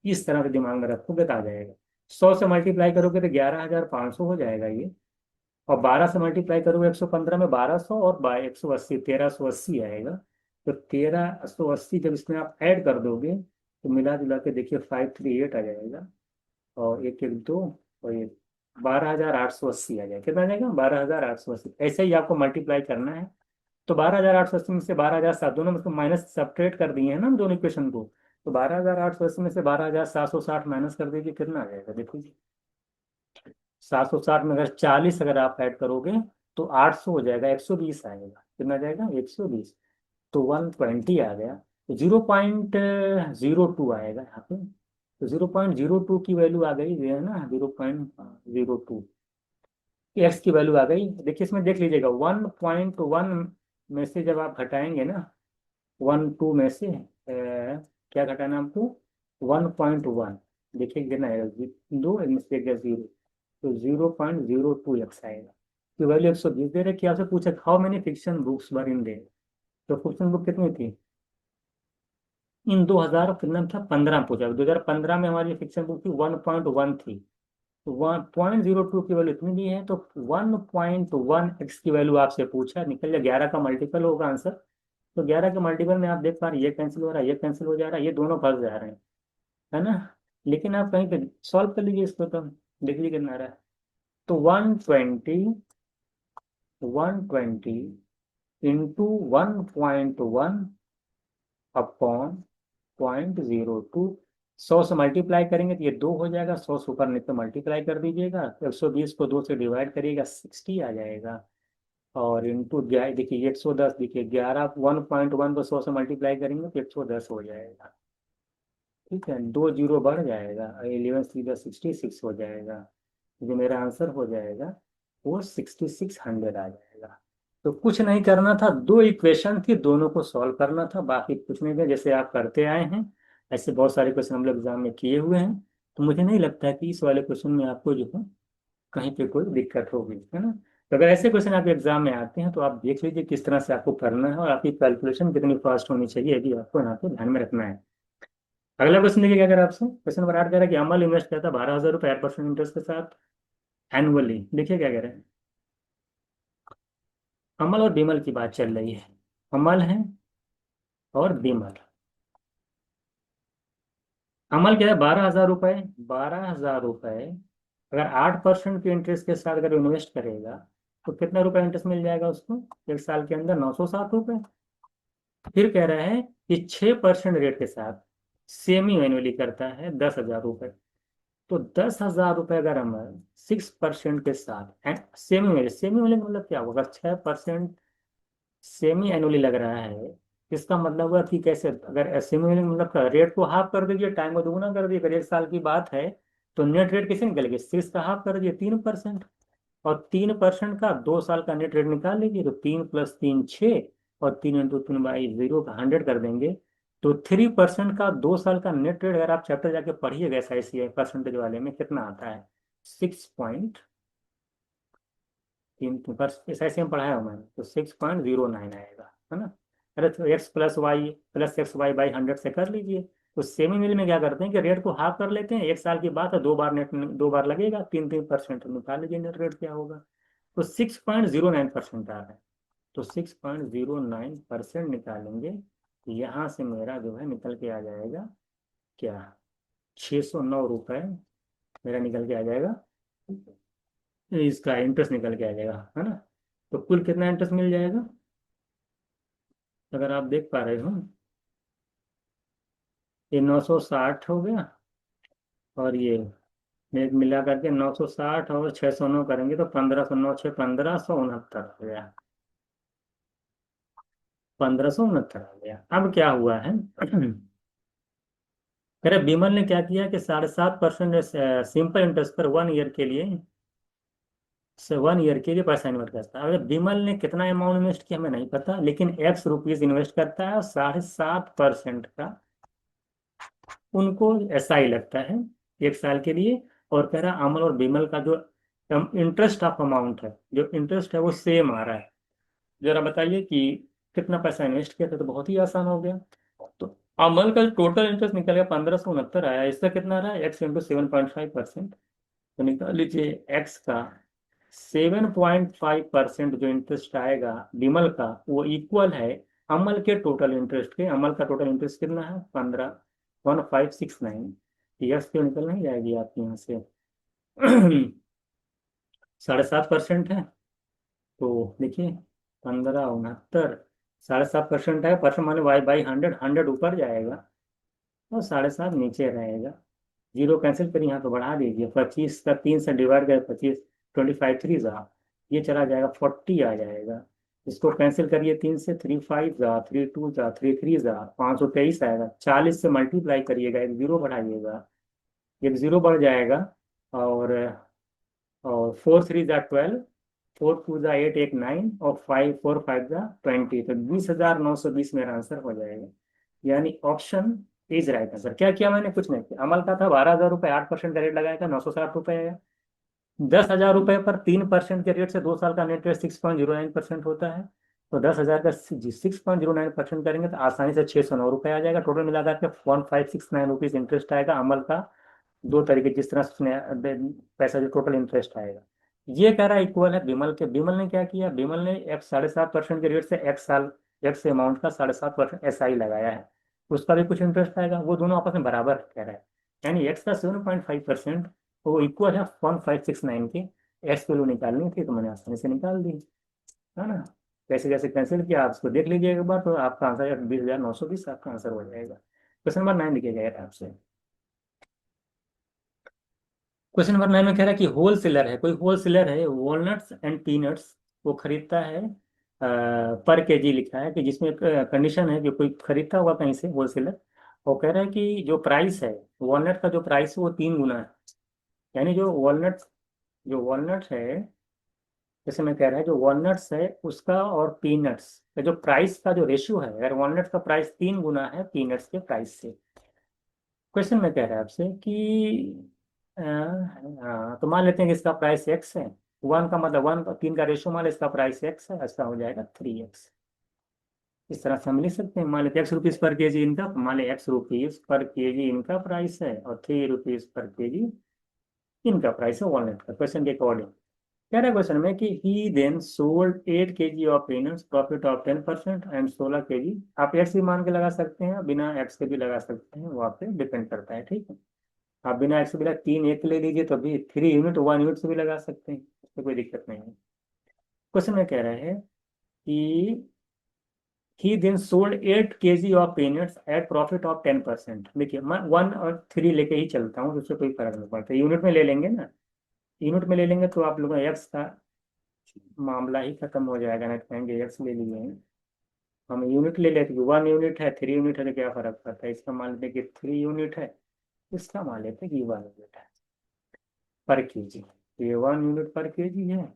इस तरह से दिमाग में रखोगे तो आ जाएगा। 100 से मल्टीप्लाई करोगे तो 11,500 हो जाएगा ये, और 12 से मल्टीप्लाई करोगे 115 में 1200, और 180 1,380 आएगा। तो 1,380 जब इसमें आप ऐड कर दोगे तो मिला जुला के देखिए 538 आ जाएगा, और एक एक दो, और ये 12,880 आ जाएगा, कितना आ जाएगा, 12,880। ऐसे ही आपको मल्टीप्लाई करना है। तो 12,880 में से 12,007, दोनों में से माइनस सब्ट्रेट कर दिए हैं ना हम दोनों इक्वेशन को। तो 12,880 में से 12,760 माइनस कर दीजिए, कितना आ जाएगा देखो जी। 760 में अगर 40 अगर आप ऐड करोगे तो 800 हो जाएगा, 120 आएगा। कितना आ जाएगा? 120। तो 120 आ गया। तो 0.02 आएगा यहाँ पे। तो 0.02 की वैल्यू आ गई, ये है ना, 0.02 एक्स की वैल्यू आ गई। देखिए इसमें देख लीजिएगा, 1.1 में से जब आप घटाएंगे ना, 1 2 में से क्या घटाना हमको? 1.1। देखिए कितना आएगा, दो इनमें से एक गया जीरो। तो 0.02 एक्स आएगा। तो वैल्यू 120 दे रहे कि आपसे पूछे how many fiction books were in day. तो फिक्शन बुक कितनी थी इन 2000 कितना था, 15 पूछा। 2015 में हमारी फिक्शन बुक थी 1.1 थी। तो 1.02 की वैल्यू इतनी दी है, तो 1.1 एक्स की वैल्यू आपसे पूछा, निकल जाए 11 का मल्टीपल होगा आंसर। तो 11 के मल्टीपल में आप देख पा रहे हैं, ये कैंसिल हो रहा है, ये कैंसिल हो जा रहा है, ये दोनों फंस जा रहे हैं, है ना। लेकिन आप कहीं पे सॉल्व कर लीजिए इसको, तो देख लीजिए कितना आ रहा है। तो 120 इंटू 1.1 अपॉन 0.02, 100 से मल्टीप्लाई करेंगे तो ये 2 हो जाएगा, 100 से ऊपर नहीं तो मल्टीप्लाई कर दीजिएगा, 120 को 2 से डिवाइड करिएगा, 60 आ जाएगा। और इंटू देखिए 110, देखिए 11 1.1 को 100 से मल्टीप्लाई करेंगे तो 110 हो जाएगा। ठीक है, 2 जीरो बढ़ जाएगा, 11 3 66 हो जाएगा। जो मेरा आंसर हो जाएगा वो 6600 आ जाएगा। तो कुछ नहीं करना था, दो इक्वेशन थी, दोनों को सॉल्व करना था, बाकी कुछ नहीं था, जैसे आप करते आए हैं ऐसे बहुत सारे क्वेश्चन हम लोग एग्जाम में किए हुए हैं। तो मुझे नहीं लगता है कि इस वाले क्वेश्चन में आपको जो है कहीं पे कोई दिक्कत होगी, है ना। तो अगर ऐसे क्वेश्चन आपके एग्जाम में आते हैं तो आप देख लीजिए किस तरह से आपको करना है, और आपकी कैलकुलेशन कितनी फास्ट होनी चाहिए, ये भी आपको यहाँ पे ध्यान में रखना है। अगला क्वेश्चन देखिए क्या कह रहा है आपसे, क्वेश्चन नंबर 8 कह रहा है कि अमल इन्वेस्ट करता है 12,000 रुपये 8% इंटरेस्ट के साथ एनुअली। देखिए क्या कह रहे हैं, अमल और बिमल की बात चल रही है। अमल है और बिमल। अमल क्या है, 12,000 रुपये, 12,000 रुपये अगर 8% के इंटरेस्ट के साथ अगर इन्वेस्ट करेगा तो कितना रुपया इंटरेस्ट मिल जाएगा उसको एक साल के अंदर? 960 रुपये। फिर कह रहा है कि 6% रेट के साथ सेमी एनुअली करता है 10,000 रुपये। तो 10,000 रुपये अगर हम 6% के साथ सेमी एनुअली मतलब क्या होगा, 6% सेमी एनुअली लग रहा है। इसका मतलब हुआ कि कैसे, अगर सेमी एनुअली मतलब रेट को हाफ कर दीजिए, टाइम को दोगुना कर दीजिए, अगर एक साल की बात है तो नेट रेट कैसे निकलेगी, 6 का हाफ कर दीजिए 3%। और 3% का 2 साल का नेट रेट निकाल लीजिए, तो 3 + 3 6, और 3 × 3 / 0 का 100 कर देंगे। तो 3% का 2 साल का नेट रेट, अगर आप चैप्टर जाके पढ़िएगा SICI परसेंटेज वाले में, कितना आता है? 6.3 SICI में पढ़ाया हूँ मैंने, तो 6.09 आएगा, है ना। अरे तो x + y + x y/100 से कर लीजिए। तो सेमी मिल में क्या करते हैं कि रेट को हाफ कर लेते हैं, एक साल की बात है, 2 बार लगेगा, 3% निकाल लीजिए नेट रेट क्या होगा। तो 6.09% आ रहा है। तो 6.09% निकालेंगे, यहाँ से मेरा जो है निकल के आ जाएगा क्या, 609 रुपये मेरा निकल के आ जाएगा, इसका इंटरेस्ट निकल के आ जाएगा, है ना। तो कुल कितना इंटरेस्ट मिल जाएगा, अगर आप देख पा रहे हो, ये 960 हो गया, और ये मिला करके 960 और 609 करेंगे तो 1509 6 1569 हो गया, 1569 आ गया। अब क्या हुआ है अरे विमल ने क्या किया कि 7.5% सिंपल इंटरेस्ट पर 1 ईयर के लिए, 1 ईयर के लिए पैसा इन्वेस्ट करता है। अगर विमल ने कितना अमाउंट इन्वेस्ट किया हमें नहीं पता, लेकिन ₹X इन्वेस्ट करता है और 7.5% का उनको SI लगता है एक साल के लिए। और कह रहा अमल और विमल का जो इंटरेस्ट ऑफ अमाउंट है, जो इंटरेस्ट है वो सेम आ रहा है। जरा बताइए कि कितना पैसा इन्वेस्ट किया था, तो बहुत ही आसान हो गया। तो अमल का टोटल इंटरेस्ट निकल गया 1569 आया, इसका कितना रहा, X × 7.5%। तो निकाल लीजिए एक्स का 7.5% जो इंटरेस्ट आएगा विमल का, वो इक्वल है अमल के टोटल इंटरेस्ट के। अमल का टोटल इंटरेस्ट कितना है, 15,1569। यस क्यों निकल नहीं जाएगी आपके यहाँ से 7.5% है। तो देखिए 1569, 7.5% है, परसेंट माने वाई बाई 100, 100 ऊपर जाएगा और 7.5 नीचे रहेगा। जीरो कैंसिल करिए, यहाँ तो बढ़ा दीजिए, 25 का 3 से डिवाइड कर 25, 25 3 जा, ये चला जाएगा 40 आ जाएगा। इसको कैंसिल करिए, 3 से 3 5 जा, 3 2 जा, 3 3 जा, 523 आएगा। 40 से मल्टीप्लाई करिएगा, एक जीरो बढ़ाइएगा, एक जीरो बढ़ जाएगा। और 4 3 जा 12, 4 2 जा 8 8 9, और 5 4 5 जा 20, तो 20,920 मेरा आंसर हो जाएगा। यानी ऑप्शन इज राइट आंसर। क्या किया मैंने? कुछ नहीं किया। अमल का था 12,000 रुपये, 8% का रेट लगाया था, 960 रुपये आया। 10,000 रुपये पर 3% के रेट से 2 साल का नेट इंटरेस्ट 6.09% होता है। तो 10,000 का 6.09% करेंगे तो आसानी से 609 रुपये आ जाएगा। टोटल मिलाकर के 1569 रुपीज इंटरेस्ट आएगा अमल का। दो तरीके जिस तरह से पैसा जो टोटल इंटरेस्ट आएगा। ये कह रहा है इक्वल है बिमल के। बिमल ने क्या किया? बिमल ने एक्स 7.5% के रेट से एक्स साल एक्स अमाउंट का 7.5% SI लगाया है, उसका भी कुछ इंटरेस्ट आएगा। वो दोनों आपस में बराबर कह रहा है, यानी एक्स का 7.5% वो इक्वल है 1569 के। एक्स वैल्यू निकालनी थी तो मैंने आसानी से निकाल दी, है ना। कैसे कैसे कैंसिल किया आप इसको देख लीजिए एक बार, तो आपका आंसर 20,920 आपका आंसर हो जाएगा। क्वेश्चन नंबर 9 लिखिए गया आपसे। क्वेश्चन नंबर 9 में कह रहा है कि होलसेलर है, कोई होलसेलर है, वॉलनट्स एंड पीनट्स वो खरीदता है, पर केजी लिखा है, कि जिसमें कंडीशन है कि कोई खरीदता होगा कहीं से होलसेलर। वो कह रहा है कि जो प्राइस है वॉलनट का, जो प्राइस है वो 3 गुना है। यानी जो वॉलनट है, जैसे मैं कह रहा है जो वॉलनट्स है उसका और पीनट्स का जो प्राइस का जो रेशियो है, अगर वॉलनट्स का प्राइस 3 गुना है पीनट्स के प्राइस से। क्वेश्चन में कह रहा है आपसे कि हाँ, तो मान लेते हैं कि इसका प्राइस एक्स है। वन का मतलब 1 3 का रेशियो, मान लें इसका प्राइस एक्स है, इसका हो जाएगा 3x। इस तरह से हम लिख सकते हैं। मान लेते हैं x रुपीज पर केजी इनका, मान लें x रुपीज पर केजी इनका प्राइस है और 3 रुपीज पर केजी इनका प्राइस है वॉलनट का। क्वेश्चन के अकॉर्डिंग कह रहा है क्वेश्चन में कि he then sold 8 kg of peanuts, profit of 10%, and 16 kg। आप एक्स भी मान के लगा सकते हैं, बिना एक्स के भी लगा सकते हैं, वो आप पे डिपेंड करता है, ठीक है। आप बिना एक्स के बिना 3 1 ले लीजिए तो भी 3 यूनिट 1 यूनिट से भी लगा सकते हैं, उसमें कोई दिक्कत नहीं है। क्वेश्चन में कह रहा है कि he then sold 8 kg of peanuts at profit of 10%। देखिए मैं 1 और 3 लेके ही चलता हूँ, तो उससे कोई फर्क नहीं पड़ता, यूनिट में ले लेंगे ना। यूनिट में ले लेंगे तो आप लोगों एक्स का मामला ही खत्म हो जाएगा, ना कहेंगे एक्स ले लिए हैं। हम यूनिट ले लेते, 1 यूनिट है 3 यूनिट है तो क्या फर्क पड़ता है। इसका मान लेते हैं कि 3 यूनिट है, इसका मान लेते हैं कि 1 यूनिट है पर केजी। ये 1 यूनिट पर केजी है,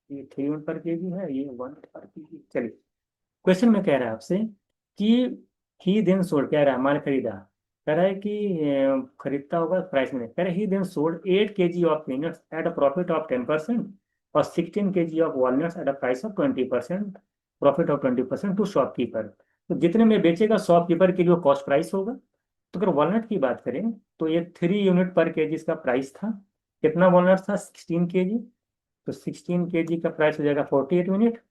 ये 3 यूनिट पर केजी है, ये 1 यूनिट पर केजी। चलिए क्वेश्चन में कह रहा है आपसे कि ही देन सोल्ड, कह रहा है माल खरीदा, कह रहा है कि खरीदता होगा प्राइस में, कह रहा है he then sold 8 kg of peanuts at a profit of 10% और 16 kg of walnuts at a price of 20%, profit of 20% to shopkeeper. तो जितने में बेचेगा शॉपकीपर के लिए वो कॉस्ट प्राइस होगा। तो अगर वॉलनट की बात करें तो ये 3 यूनिट पर केजी इसका प्राइस था। कितना वॉलनट था? 16 kg। तो 16 kg का प्राइस हो जाएगा 48 यूनिट,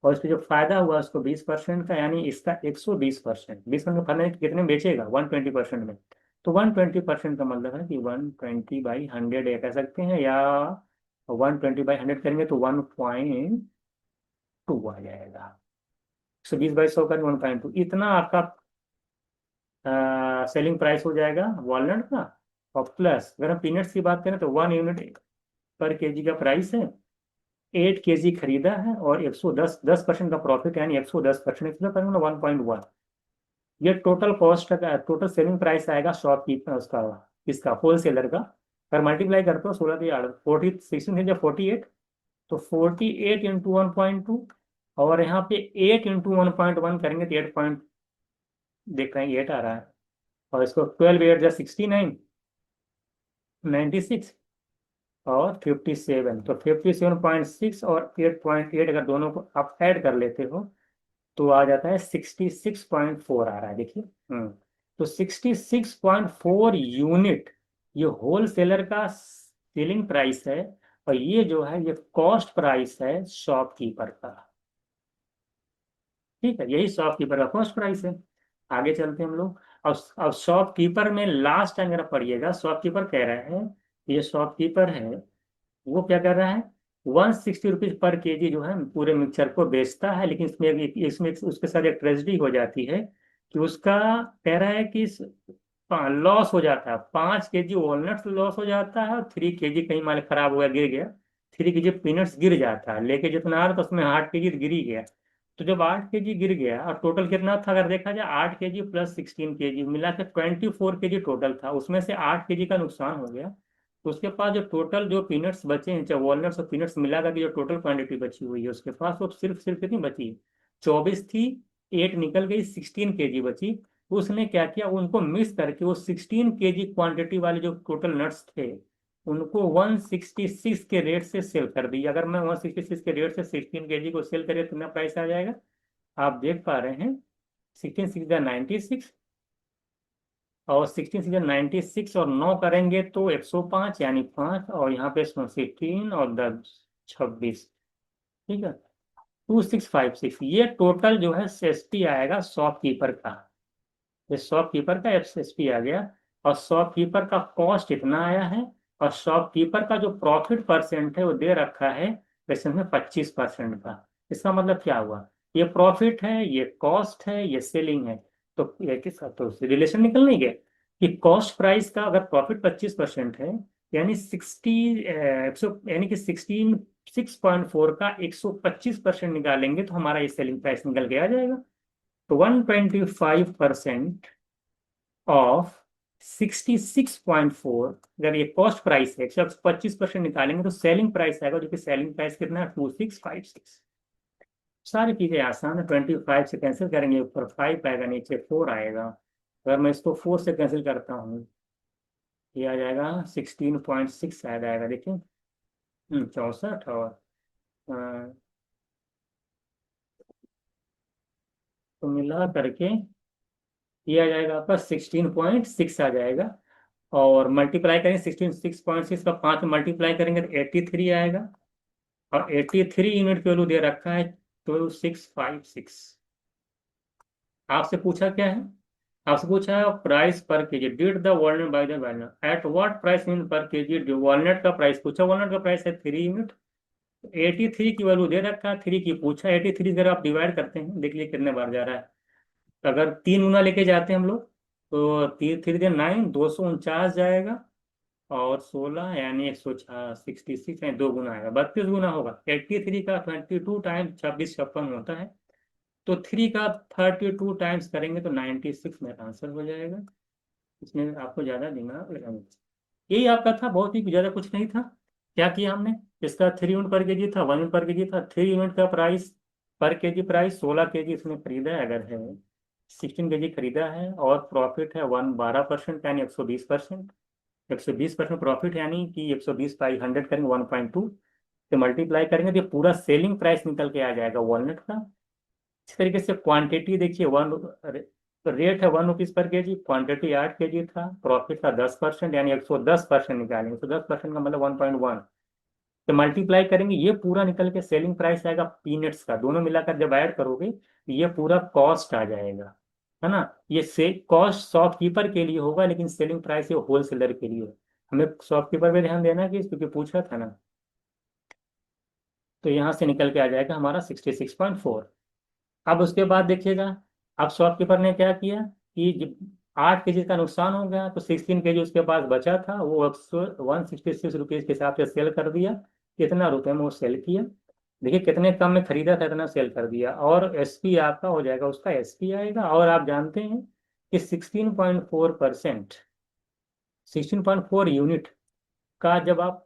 और इस पे जो फायदा हुआ उसको 20% का, यानी इसका 120%। 20% का फायदा कितने में बेचेगा? 120% में। तो 120% का मतलब है कि 120/100 ये कह सकते हैं, या 120/100 करेंगे तो 1.2 आ जाएगा। 120/100 का 1.2, इतना आपका सेलिंग प्राइस हो जाएगा वॉलनट का। और प्लस अगर हम पीनट्स की बात करें तो 1 यूनिट पर केजी का प्राइस है, 8 kg खरीदा है और 110% का प्रॉफिट, यानी 110%, कितना करेंगे? 1.1। ये टोटल कॉस्ट का टोटल सेलिंग प्राइस आएगा शॉपकीपर उसका, इसका होलसेलर का। अगर मल्टीप्लाई करते हो 16 40 16 48, तो 48 इंटू 1.2, और यहाँ पे 8 इंटू 1.1 करेंगे तो 8 पॉइंट, देख रहे हैं 8 आ रहा है। और इसको 12 8 जा 69, 96 और 57, तो 57.6 और 8.8 अगर दोनों को आप ऐड कर लेते हो तो आ जाता है 66.4 आ रहा है, देखिए। तो 66.4 यूनिट ये होलसेलर का सेलिंग प्राइस है, और ये जो है ये कॉस्ट प्राइस है शॉपकीपर का। ठीक है, यही शॉपकीपर का कॉस्ट प्राइस है। आगे चलते हैं हम लोग। अब शॉपकीपर में लास्ट टाइम अगर पढ़िएगा, शॉपकीपर कह रहा है, ये शॉपकीपर है, वो क्या कर रहा है? ₹160 पर केजी जो है पूरे मिक्सचर को बेचता है, लेकिन इसमें उसके साथ एक ट्रेजेडी हो जाती है कि उसका कह रहा है कि लॉस हो जाता है। 5 केजी वॉलनट्स लॉस हो जाता है और 3 केजी कहीं माल खराब हो गया, गिर गया, 3 केजी पीनट्स गिर जाता है। लेके जितना आ रहा था उसमें 8 केजी गिर ही गया। तो जब 8 केजी गिर गया और टोटल कितना था अगर देखा जाए, 8 केजी प्लस 16 केजी मिला के 24 केजी टोटल था, उसमें से 8 केजी का नुकसान हो गया। तो उसके पास जो टोटल जो पीनट्स बचे हैं, चाहे वॉलनट्स और पीनट्स मिला करके जो टोटल क्वांटिटी बची हुई है उसके पास, वो सिर्फ सिर्फ कितनी बची? 24 थी, 8 निकल गई, 16 केजी बची। तो उसने क्या किया, उनको मिक्स करके वो 16 केजी क्वांटिटी वाले जो टोटल नट्स थे उनको 166 के रेट से सेल कर दिया। अगर मैं 166 के रेट से 16 केजी को सेल करें तो कितना प्राइस आ जाएगा? आप देख पा रहे हैं, 16 6 96, और 16 6 96 और 9 करेंगे तो 105, यानी 5, और यहाँ पे 16 और 10 26। ठीक है, 2656 ये टोटल जो है एसपी आएगा शॉपकीपर का। ये शॉपकीपर का एसपी आ गया। और शॉपकीपर का कॉस्ट इतना आया है, और शॉपकीपर का जो प्रॉफिट परसेंट है वो दे रखा है वैसे में 25% का। इसका मतलब क्या हुआ, ये प्रॉफिट है, ये कॉस्ट है, ये सेलिंग है। तो ये किसका, तो रिलेशन निकल नहीं गया कि कॉस्ट प्राइस का अगर प्रॉफिट 25% है, यानी 60 यानी कि 6.4 का 125% निकालेंगे तो हमारा ये सेलिंग प्राइस निकल के आ जाएगा। तो 125% ऑफ 66.4, अगर ये कॉस्ट प्राइस है, जब 25% निकालेंगे तो सेलिंग प्राइस आएगा, जो कि सेलिंग प्राइस कितना है? 2656। सारी चीजें आसान है, 25 से कैंसिल करेंगे, ऊपर 5 आएगा, नीचे 4 आएगा। अगर मैं इसको 4 से कैंसिल करता हूँ, ये आ जाएगा 16.6 आ जाएगा, देखिए। 64, और अ, तो मिला करके ये आ जाएगा आपका 16.6 आ जाएगा। और मल्टीप्लाई करें 16 6.6 का 5 मल्टीप्लाई करेंगे तो 83 आएगा। और 83 यूनिट की वैल्यू दे रखा है, तो 656। आपसे पूछा क्या है? आपसे पूछा है प्राइस पर KG did the walnut by the value at what price mean पर केजी। वॉलनट का प्राइस पूछा, वॉलनट का प्राइस है 3 यूनिट। 83 की वैल्यू दे रखा है, 3 की पूछा। 83 अगर आप डिवाइड करते हैं, देख लीजिए कितने बार जा रहा है। अगर 3 गुना लेके जाते हैं हम लोग, तो 3 3 9, 249 जाएगा। और 16 यानी 166, यानी 2 गुना आएगा, 32 गुना होगा। 83 का 22 टाइम्स 26 56 होता है। तो 3 का 32 टाइम्स करेंगे तो 96 मेरा आंसर हो जाएगा। इसमें आपको ज्यादा दिमाग लगाना चाहिए। यही आपका था, बहुत ही ज्यादा कुछ नहीं था। क्या किया हमने, इसका 3 यूनिट पर केजी था, 1 यूनिट पर केजी था, 3 यूनिट का प्राइस पर केजी प्राइस 16 केजी इसने खरीदा है, अगर है 16 केजी खरीदा है, और प्रॉफिट है 12%, यानी 120%। 120% प्रॉफिट, यानी कि 120 बाई 100 करेंगे 1.2 से मल्टीप्लाई करेंगे तो ये पूरा सेलिंग प्राइस निकल के आ जाएगा वॉलनट का। इस तरीके से क्वांटिटी देखिए, रेट है ₹1 पर केजी, क्वांटिटी 8 केजी था, प्रॉफिट का 10%, यानी 110% निकालेंगे। तो 10% का मतलब 1.1, तो मल्टीप्लाई करेंगे, ये पूरा निकल के सेलिंग प्राइस आएगा पीनट्स का। दोनों मिलाकर जब ऐड करोगे तो ये पूरा कॉस्ट आ जाएगा, है ना। ये से कॉस्ट शॉपकीपर के लिए होगा, लेकिन सेलिंग प्राइस ये होलसेलर के लिए है। हमें शॉपकीपर पे ध्यान देना कि क्योंकि पूछा था ना। तो यहाँ से निकल के आ जाएगा हमारा 66.4। अब उसके बाद देखिएगा, अब शॉपकीपर ने क्या किया कि जब 8 केजी का नुकसान हो गया तो 16 केजी उसके पास बचा था, वो 166 रुपीज के हिसाब से सेल कर दिया। कितना रुपए में वो सेल किया, देखिए कितने कम में खरीदा था, इतना सेल कर दिया। और एसपी आपका हो जाएगा, उसका एसपी आएगा। और आप जानते हैं कि 16.4%, 16.4 यूनिट का जब आप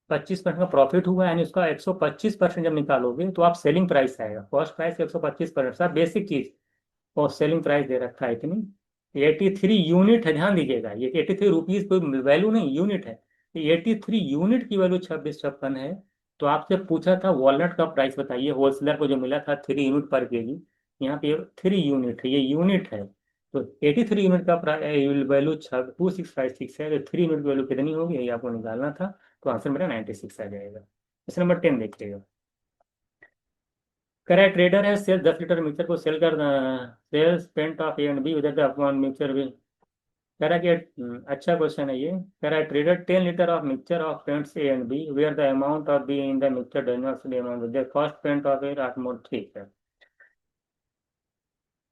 25% का प्रॉफिट हुआ, यानी उसका 125% जब निकालोगे तो आप सेलिंग प्राइस आएगा। कॉस्ट प्राइस 125%, सब बेसिक चीज। और सेलिंग प्राइस दे रखा है इतनी, 83 यूनिट है, ध्यान दीजिएगा। ये 83 रुपीज कोई वैल्यू नहीं, यूनिट है। 83 यूनिट की वैल्यू 2656 है। तो आपसे पूछा था वॉलनट का प्राइस बताइए, होलसेलर को जो मिला था 3 यूनिट पर केजी। यहाँ पे 3 यूनिट है, ये यूनिट है। तो 83 यूनिट का वैल्यू 2656 है, तो 3 यूनिट की वैल्यू कितनी होगी, ये आपको निकालना था। तो आंसर मेरा 96 आ जाएगा। क्वेश्चन नंबर 10 देखिएगा। कह रहा है ट्रेडर है सेल 10 लीटर मिक्सर को सेल कर sell spent of A and B, उधर अपॉन मिक्सर भी कह रहा है कि अच्छा क्वेश्चन है ये। कह रहा है traded 10 litre of mixture of paints A and B where the amount of B in the mixture does not the amount the cost paint of A are more. ठीक है,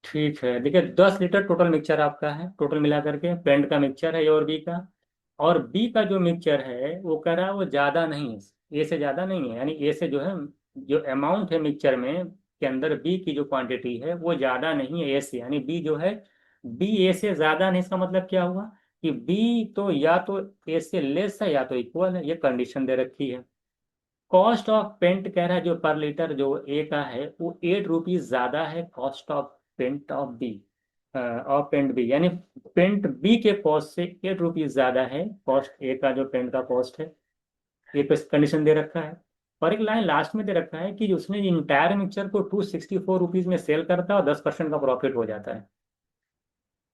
ठीक है। देखिए 10 लीटर टोटल मिक्सचर आपका है, total मिला करके paint का मिक्सचर है ए और बी का। और बी का जो मिक्सचर है वो कह रहा है वो ज़्यादा नहीं है, ए से ज़्यादा नहीं है। यानी ए से जो है, जो अमाउंट है मिक्सचर में के अंदर बी की जो क्वांटिटी है वो ज़्यादा नहीं है ए से। यानी बी जो है, बी ए से ज़्यादा नहीं। इसका मतलब क्या हुआ कि बी तो या तो ए से लेस है या तो इक्वल है, ये कंडीशन दे रखी है। कॉस्ट ऑफ पेंट कह रहा है जो पर लीटर जो ए का है वो 8 रुपीज ज्यादा है cost of paint of B, of paint B. यानी पेंट बी के कॉस्ट से 8 रुपीज ज्यादा है कॉस्ट ए का, जो पेंट का कॉस्ट है। ये तो कंडीशन दे रखा है। और एक लाइन लास्ट में दे रखा है कि उसने इंटायर मिक्सचर को 264 रुपीज में सेल करता है और 10% का प्रॉफिट हो जाता है।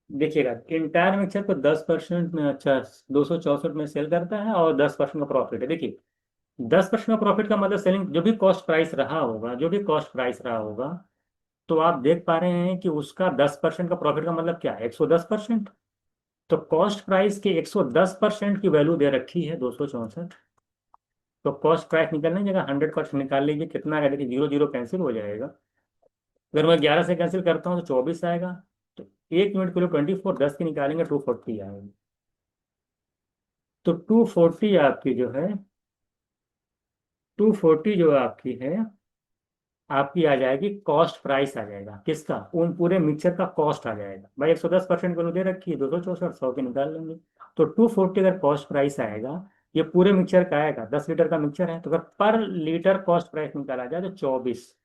देखिएगा, इंटायर मिक्सचर को 10% में, अच्छा, 264 में सेल करता है और 10% का प्रॉफिट है। देखिए 10% का प्रॉफिट का मतलब सेलिंग जो भी कॉस्ट प्राइस रहा होगा, जो भी कॉस्ट प्राइस रहा होगा, तो आप देख पा रहे हैं कि उसका 10% का प्रॉफिट का मतलब क्या है, 110%। तो कॉस्ट प्राइस के 110% की वैल्यू दे रखी है 264। तो कॉस्ट प्राइस निकलने की जगह 100% निकाल लीजिए, कितना आएगा? देखिए जीरो जीरो कैंसिल हो जाएगा। अगर मैं 11 से कैंसिल करता हूँ तो 24 आएगा। तो 1 यूनिट के लिए 24, 10 की निकालेंगे 240 आएगी। तो 240 आपकी जो है, 240 जो आपकी है, आपकी आ जाएगी कॉस्ट प्राइस आ जाएगा। किसका? उन पूरे मिक्सचर का कॉस्ट आ जाएगा। भाई 110% को दे रखी है, 264, 100 के निकाल लेंगे। तो 240 अगर कॉस्ट प्राइस आएगा, ये पूरे मिक्सचर का आएगा, 10 लीटर का मिक्सचर है, तो अगर पर लीटर कॉस्ट प्राइस निकाला जाए तो 24।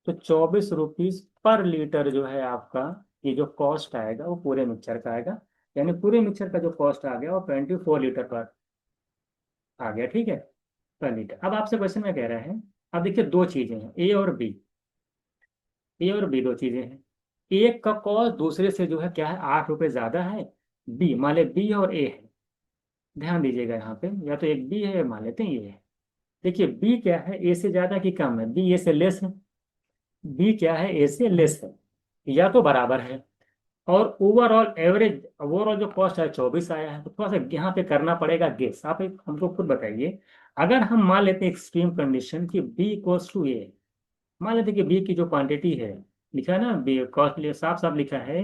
तो 24 रुपीज पर लीटर जो है आपका, ये जो कॉस्ट आएगा वो पूरे मिक्सचर का आएगा। यानी पूरे मिक्सचर का जो कॉस्ट आ गया वो 24 लीटर पर आ गया। ठीक है, पर लीटर। अब आपसे क्वेश्चन में कह रहा है, अब देखिए दो चीजें हैं, ए और बी। ए और बी दो चीजें हैं। एक का कॉस्ट दूसरे से जो है क्या है, 8 रुपए ज्यादा है। बी, मान ले बी और ए है। ध्यान दीजिएगा यहाँ पे, या तो एक बी है, मान लेते हैं ये है। देखिए बी क्या है, ए से ज्यादा कि कम है? बी ए से लेस है। बी क्या है, ए से लेस है, या तो बराबर है। और ओवरऑल एवरेज, ओवरऑल जो कॉस्ट है 24 आया है। तो थोड़ा सा यहाँ पे करना पड़ेगा गेस। आप एक हमको खुद बताइए, अगर हम मान लेते हैं एक्सट्रीम कंडीशन कि बी इक्वल्स टू ए, मान लेते हैं कि बी की जो क्वांटिटी है, लिखा है ना बी कॉस्ट, लिए साफ साफ लिखा है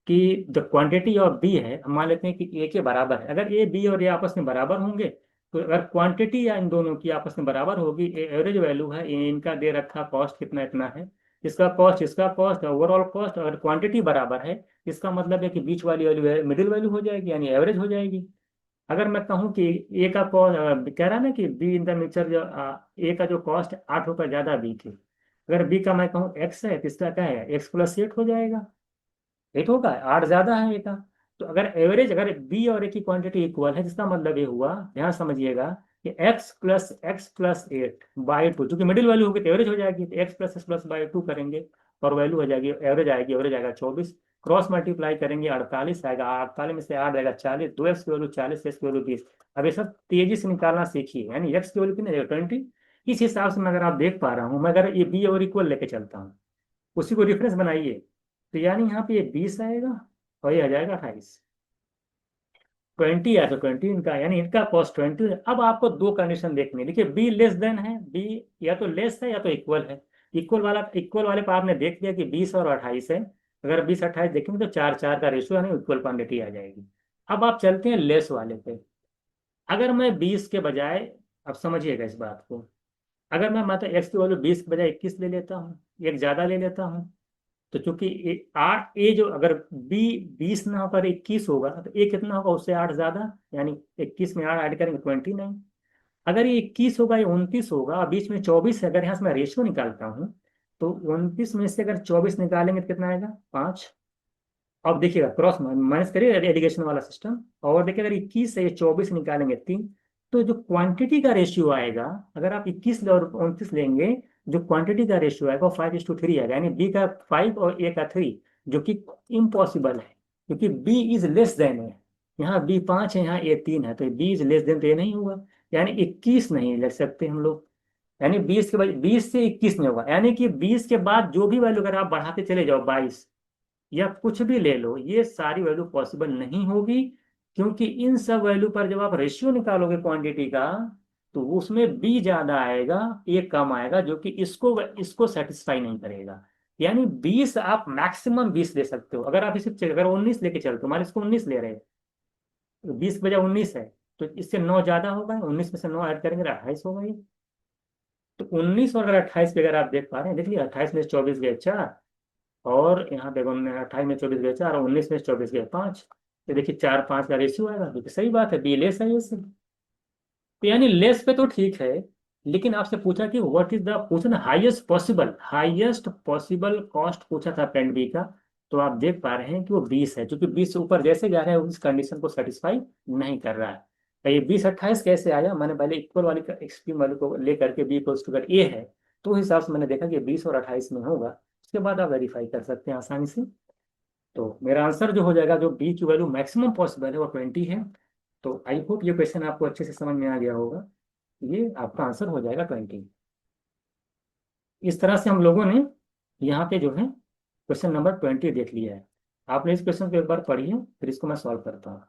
कि द क्वांटिटी ऑफ बी है, हम मान लेते हैं कि ए के बराबर है। अगर ए बी और ए आपस में बराबर होंगे, तो अगर क्वांटिटी या इन दोनों की आपस में बराबर होगी, एवरेज वैल्यू है, इनका दे रखा कॉस्ट कितना इतना है, इसका कॉस्ट इसका कॉस्ट, ओवरऑल कॉस्ट, अगर क्वांटिटी बराबर है, इसका मतलब है कि बीच वाली वैल्यू मिडिल वैल्यू हो जाएगी, यानी एवरेज हो जाएगी। अगर मैं कहूँ कि ए का कॉस्ट, कह रहा है ना कि बी इन द मिक्सचर जो ए का जो कॉस्ट 8 रुपये ज्यादा बी के, अगर बी का मैं कहूँ एक्स है तो इसका क्या है, एक्स+8 हो जाएगा। 8 होगा, 8 ज्यादा है ए का। तो अगर एवरेज, अगर बी और ए की क्वांटिटी इक्वल है, जिसका मतलब ये हुआ, ध्यान समझिएगा, कि x+x+8/2, चूंकि मिडिल वैल्यू होगी तो एवरेज हो जाएगी, तो x+x+/2 करेंगे और वैल्यू हो जाएगी, एवरेज आएगा 24। क्रॉस मल्टीप्लाई करेंगे 48 आएगा, 48 में से 8 जाएगा 40, 2x की वैल्यू 40, x की वैल्यू 20। अब ये सब तेजी से निकालना सीखिए। यानी x की वैल्यू कितनी जाएगा, 20। इस हिसाब से मैं, अगर आप देख पा रहा हूँ, मैं अगर ये बी और इक्वल लेके चलता हूँ, उसी को रेफरेंस बनाइए, तो यानी यहाँ पे ये 20 आएगा और ये आ जाएगा 28। 20 है तो 20 इनका, यानी इनका कॉस्ट 20 है। अब आपको दो कंडीशन देखनी है। देखिए बी लेस देन है, बी या तो लेस है या तो इक्वल है। इक्वल वाले पर आपने देख लिया कि 20 और 28 है। अगर 20 28 देखेंगे तो 4 4 का रेशियो है, इक्वल क्वांटिटी आ जाएगी। अब आप चलते हैं लेस वाले पे। अगर मैं 20 के बजाय, अब समझिएगा इस बात को, अगर मैं मतलब एक्स की वैल्यू 20 के बजाय 21 ले लेता हूँ, एक ज्यादा ले लेता हूँ, तो चूंकि 8 ए जो, अगर बी 20 ना होकर 21 होगा, तो ए कितना होगा, उससे 8 ज्यादा, यानी 21 में 8 ऐड करेंगे 29। अगर ये 21 होगा या 29 होगा और बीच में 24 है, अगर यहाँ से मैं रेशियो निकालता हूँ, तो 29 में से अगर 24 निकालेंगे तो कितना आएगा, 5। अब देखिएगा क्रॉस माइनस करिए, एलिगेशन वाला सिस्टम। और देखिए अगर 21 से ये 24 निकालेंगे 3, तो जो क्वांटिटी का रेशियो आएगा, अगर आप 21 और 29 लेंगे, जो क्वांटिटी का रेशियो आएगा वो 5:3 आएगा, यानी बी का 5 और ए का 3, जो कि इम्पॉसिबल है, क्योंकि बी इज लेस देन ए। यहाँ बी 5 है, यहाँ ए 3 है, तो बी इज लेस देन, तो ये नहीं होगा। यानी 21 नहीं ले सकते हम लोग। यानी 20 के बाद 20 से 21 नहीं होगा, यानी कि 20 के बाद जो भी वैल्यू अगर आप बढ़ाते चले जाओ, 22 या कुछ भी ले लो, ये सारी वैल्यू पॉसिबल नहीं होगी। क्योंकि इन सब वैल्यू पर जब आप रेशियो निकालोगे क्वांटिटी का, तो उसमें बी ज्यादा आएगा, ए कम आएगा, जो कि इसको इसको सेटिस्फाई नहीं करेगा। यानी 20 आप मैक्सिमम 20 दे सकते हो। अगर आप इसे अगर 19 लेके चलते हो, मान लो इसको 19 ले रहे हैं, तो 20 बजा 19 है, तो इससे 9 ज्यादा होगा, 19 में से 9 ऐड करेंगे तो 28 होगा ये। तो 19 और अगर 28 पे अगर आप देख पा रहे हैं, देखिए 28 में से 24 गए 4, और यहाँ पे 28 में 24 गए 4, और 19 में से 24 गए 5। तो देखिए 4-5 का रेशियो आएगा, तो सही बात है, बी लेस है इससे। तो यानी लेस पे तो ठीक है, लेकिन आपसे पूछा कि व्हाट इज द, पूछा ना हाईएस्ट पॉसिबल कॉस्ट पूछा था पेंड बी का। तो आप देख पा रहे हैं कि वो 20 है, क्योंकि 20 से ऊपर जैसे जा रहे हैं उस कंडीशन को सेटिस्फाई नहीं कर रहा है। तो ये 20-28 कैसे आया, मैंने पहले इक्वल वाली एक्सट्रीम वाले को लेकर के बी इक्वल्स टू ए है, तो उस हिसाब से मैंने देखा कि 20 और 28 में होगा। उसके बाद आप वेरीफाई कर सकते हैं आसानी से। तो मेरा आंसर जो हो जाएगा, जो बी की वैल्यू मैक्सिमम पॉसिबल है, वो 20 है। तो आई होप ये क्वेश्चन आपको अच्छे से समझ में आ गया होगा। ये आपका आंसर हो जाएगा 20। इस तरह से हम लोगों ने यहाँ पे जो है क्वेश्चन नंबर 20 देख लिया है। आपने इस क्वेश्चन को एक बार पढ़िए, फिर इसको मैं सॉल्व करता हूँ।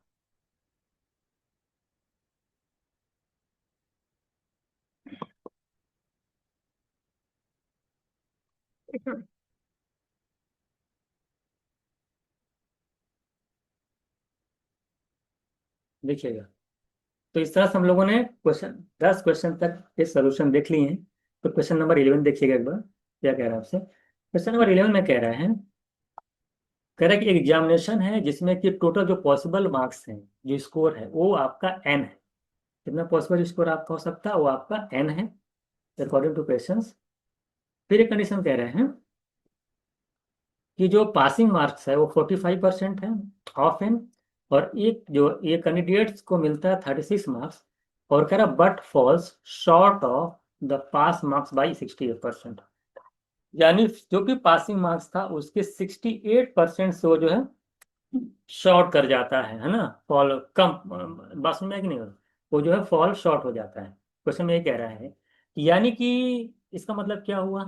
देखिएगा, तो इस तरह से हम लोगों ने क्वेश्चन 10 क्वेश्चन तक के सोल्यूशन देख लिए हैं। तो क्वेश्चन नंबर 11 देखिएगा एक बार, क्या कह रहा है आपसे। क्वेश्चन नंबर 11 में कह रहा है कि एग्जामिनेशन है जिसमें कि टोटल जो पॉसिबल मार्क्स हैं, जो स्कोर है वो आपका एन है। कितना पॉसिबल स्कोर आपका हो सकता है, वो आपका एन है अकॉर्डिंग टू क्वेश्चंस। फिर एक कंडीशन कह रहे हैं कि जो पासिंग मार्क्स है वो 45% है ऑफ एन, और एक जो ये कैंडिडेट्स को मिलता है 36 मार्क्स, और कह रहा but falls short of the pass marks by 68%। यानी जो कि पासिंग मार्क्स था उसके 68% से वो जो है शॉर्ट कर जाता है ना, फॉल कम, बात समझ में है कि नहीं, वो जो है फॉल शॉर्ट हो जाता है। क्वेश्चन में ये कह रहा है, यानी कि इसका मतलब क्या हुआ,